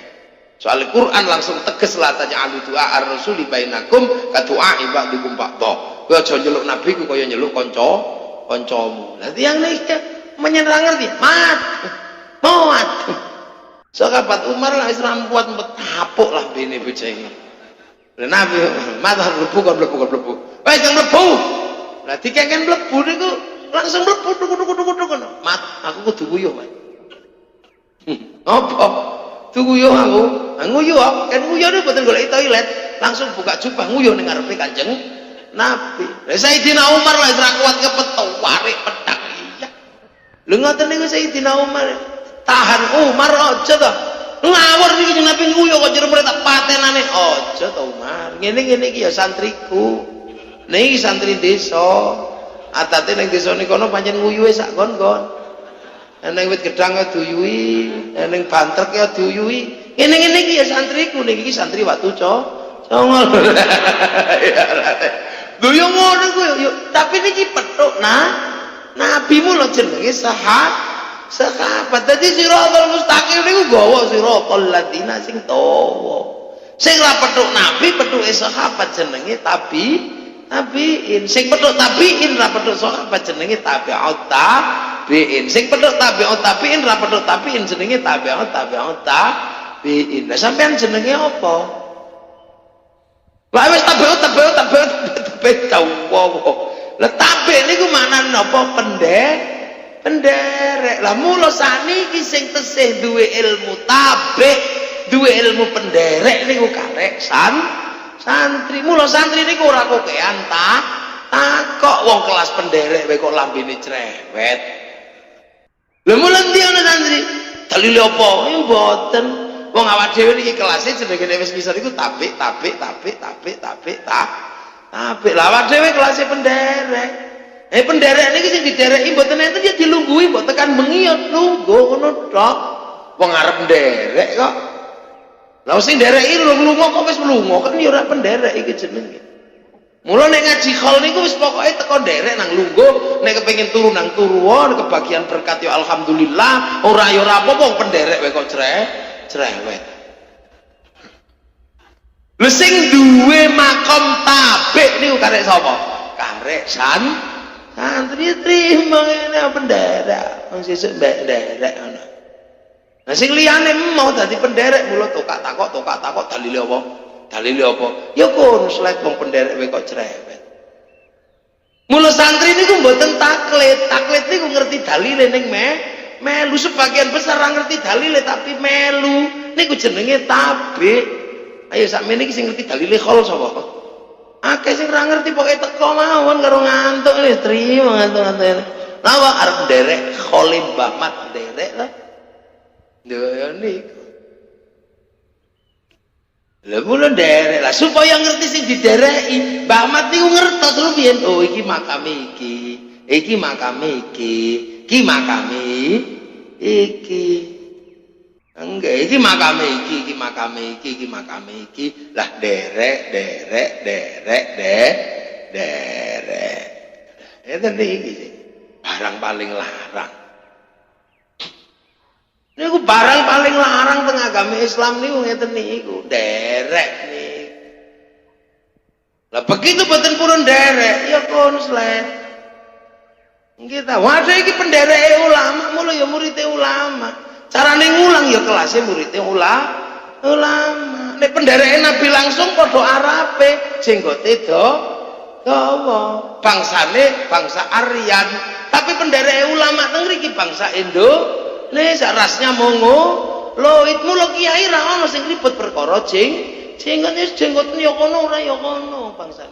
Soale Quran langsung teges la taj'alu du'a ar-rasuli bainakum ka du'a ibadikum ba'dha. Kowe aja nyeluk Nabi ku kaya nyeluk kancamu. Lah tiyang niki menyerang ngerti? Moat. Sahabat Umar lah wis rampuat betapuk lah bene bojone. Lah Nabi matur mlebu kon mlebu. Wis kang mlebu. Lah dikeken mlebu niku langsung mlebu tuk ngono. Mat, aku kudu nguyuh, Mat. Apa? Nguyuh aku. Nguyuh kan nguyuh niku boten golek toilet, langsung buka jubah nguyuh ning ngarepe Kanjeng Nabi. Lah Sayyidina Umar lah wis ra kuat kepethuk warik pedang. Iya. Lho ngoten niku Sayyidina Umar. Tahan Umar aja to. Ngawur niki Nabi nguyuh kok jero perintah patenane aja to Umar. Ngene-ngene iki ya santriku. Niki santri desa. Atate ning desa niku kono pancen nguyuhe sak kon-kon. Ning wit gedang ya duyui, ning bantrek ya duyui. Ngene-ngene iki ya santriku niki santri Watu Songol. Lho yo ngono kuwi yo, tapi niki petuk nabimu lho jenenge sahabat. Dadi siratal mustaqim niku gawa siratal ladina sing tawa. Sing ra petuk nabi, petuke sahabat jenenge tabiin. Sing petuk tabiin ra petuk sahabat jenenge tabiin. Sing petuk tabiin ra petuk tabiin jenenge tabiin. Lah sampean jenenge apa? Lah wis tabiin lah tabi niku maknane napa? Penderek. Lah mula saniki sing tesih duwe ilmu tabi, duwe ilmu penderek niku karek santri. Mula santri niku ora kokean takok wong kelas penderek kowe kok lambene cerewet. Lha mula ndi ana santri? Dalile apa? Ya mboten. Wong awak dhewe niki kelase jenenge wis ngisor iku tabi. Lah awak dhewe kelase penderek. Penderek niki sing didereki mboten enten ya dilungguhi mbok tekan bengi ya lungguh ngono tok. Wong arep nderek kok. Lah sing ndereki lunga kok wis lunga kan ya ora penderek iki jenenge. Mula nek ngaji khol niku wis pokoke teko nderek nang lungguh, nek kepengin turu nang turu, nek kebagian berkat ya alhamdulillah, ora ya ora apa-apa wong penderek wae kok cerewet. Lha sing duwe makom tabik niku karek sapa? Karek santri trimo ngene penderek, wong sesuk mbek nderek ngono. Nah sing liyane mau dadi penderek mula tokak takok dalile apa? Ya konslet wong penderek kowe kok cerewet. Mula santri niku mboten taklid niku ngerti dalile ning melu, sebagian besar ora ngerti dalile tapi melu. Niku jenenge tabik. Ayo sakmene iki sing ngerti dalile khol sapa? Akeh sing ora ngerti pokoke teko mawon karo ngantuk wis trimo ngantuk-ngantuk. Napa arep nderek khole Mbah Mat nderek ta? Ya niku. Lah mula nderek lah supaya ngerti sing didereki. Mbah Mat niku ngertos lho piyen. Oh iki makame iki. Iki makame iki. Iki makame iki. Enggak, iki makame iki, iki makame iki, iki makame iki. Lah derek. Itu iki sih. Barang paling larang. Niku barang paling larang teng agama Islam niku ngeten niku, derek niku. Lah begitu boten purun derek, ya konslet. Kita, waduh iki pendereke ulama, mula ya murid ulama. Carane ngulang ya kelasnya muridnya ulama. Nek pendereke Nabi langsung padha arepe, jenggote dawa. Bangsane bangsa Aryan, tapi pendereke ulama teng mriki bangsa Indonesia, rasnya mongo. Loit mula kiai ra ono sing ribet perkara jenggotnya ya kono ora ya kono bangsa.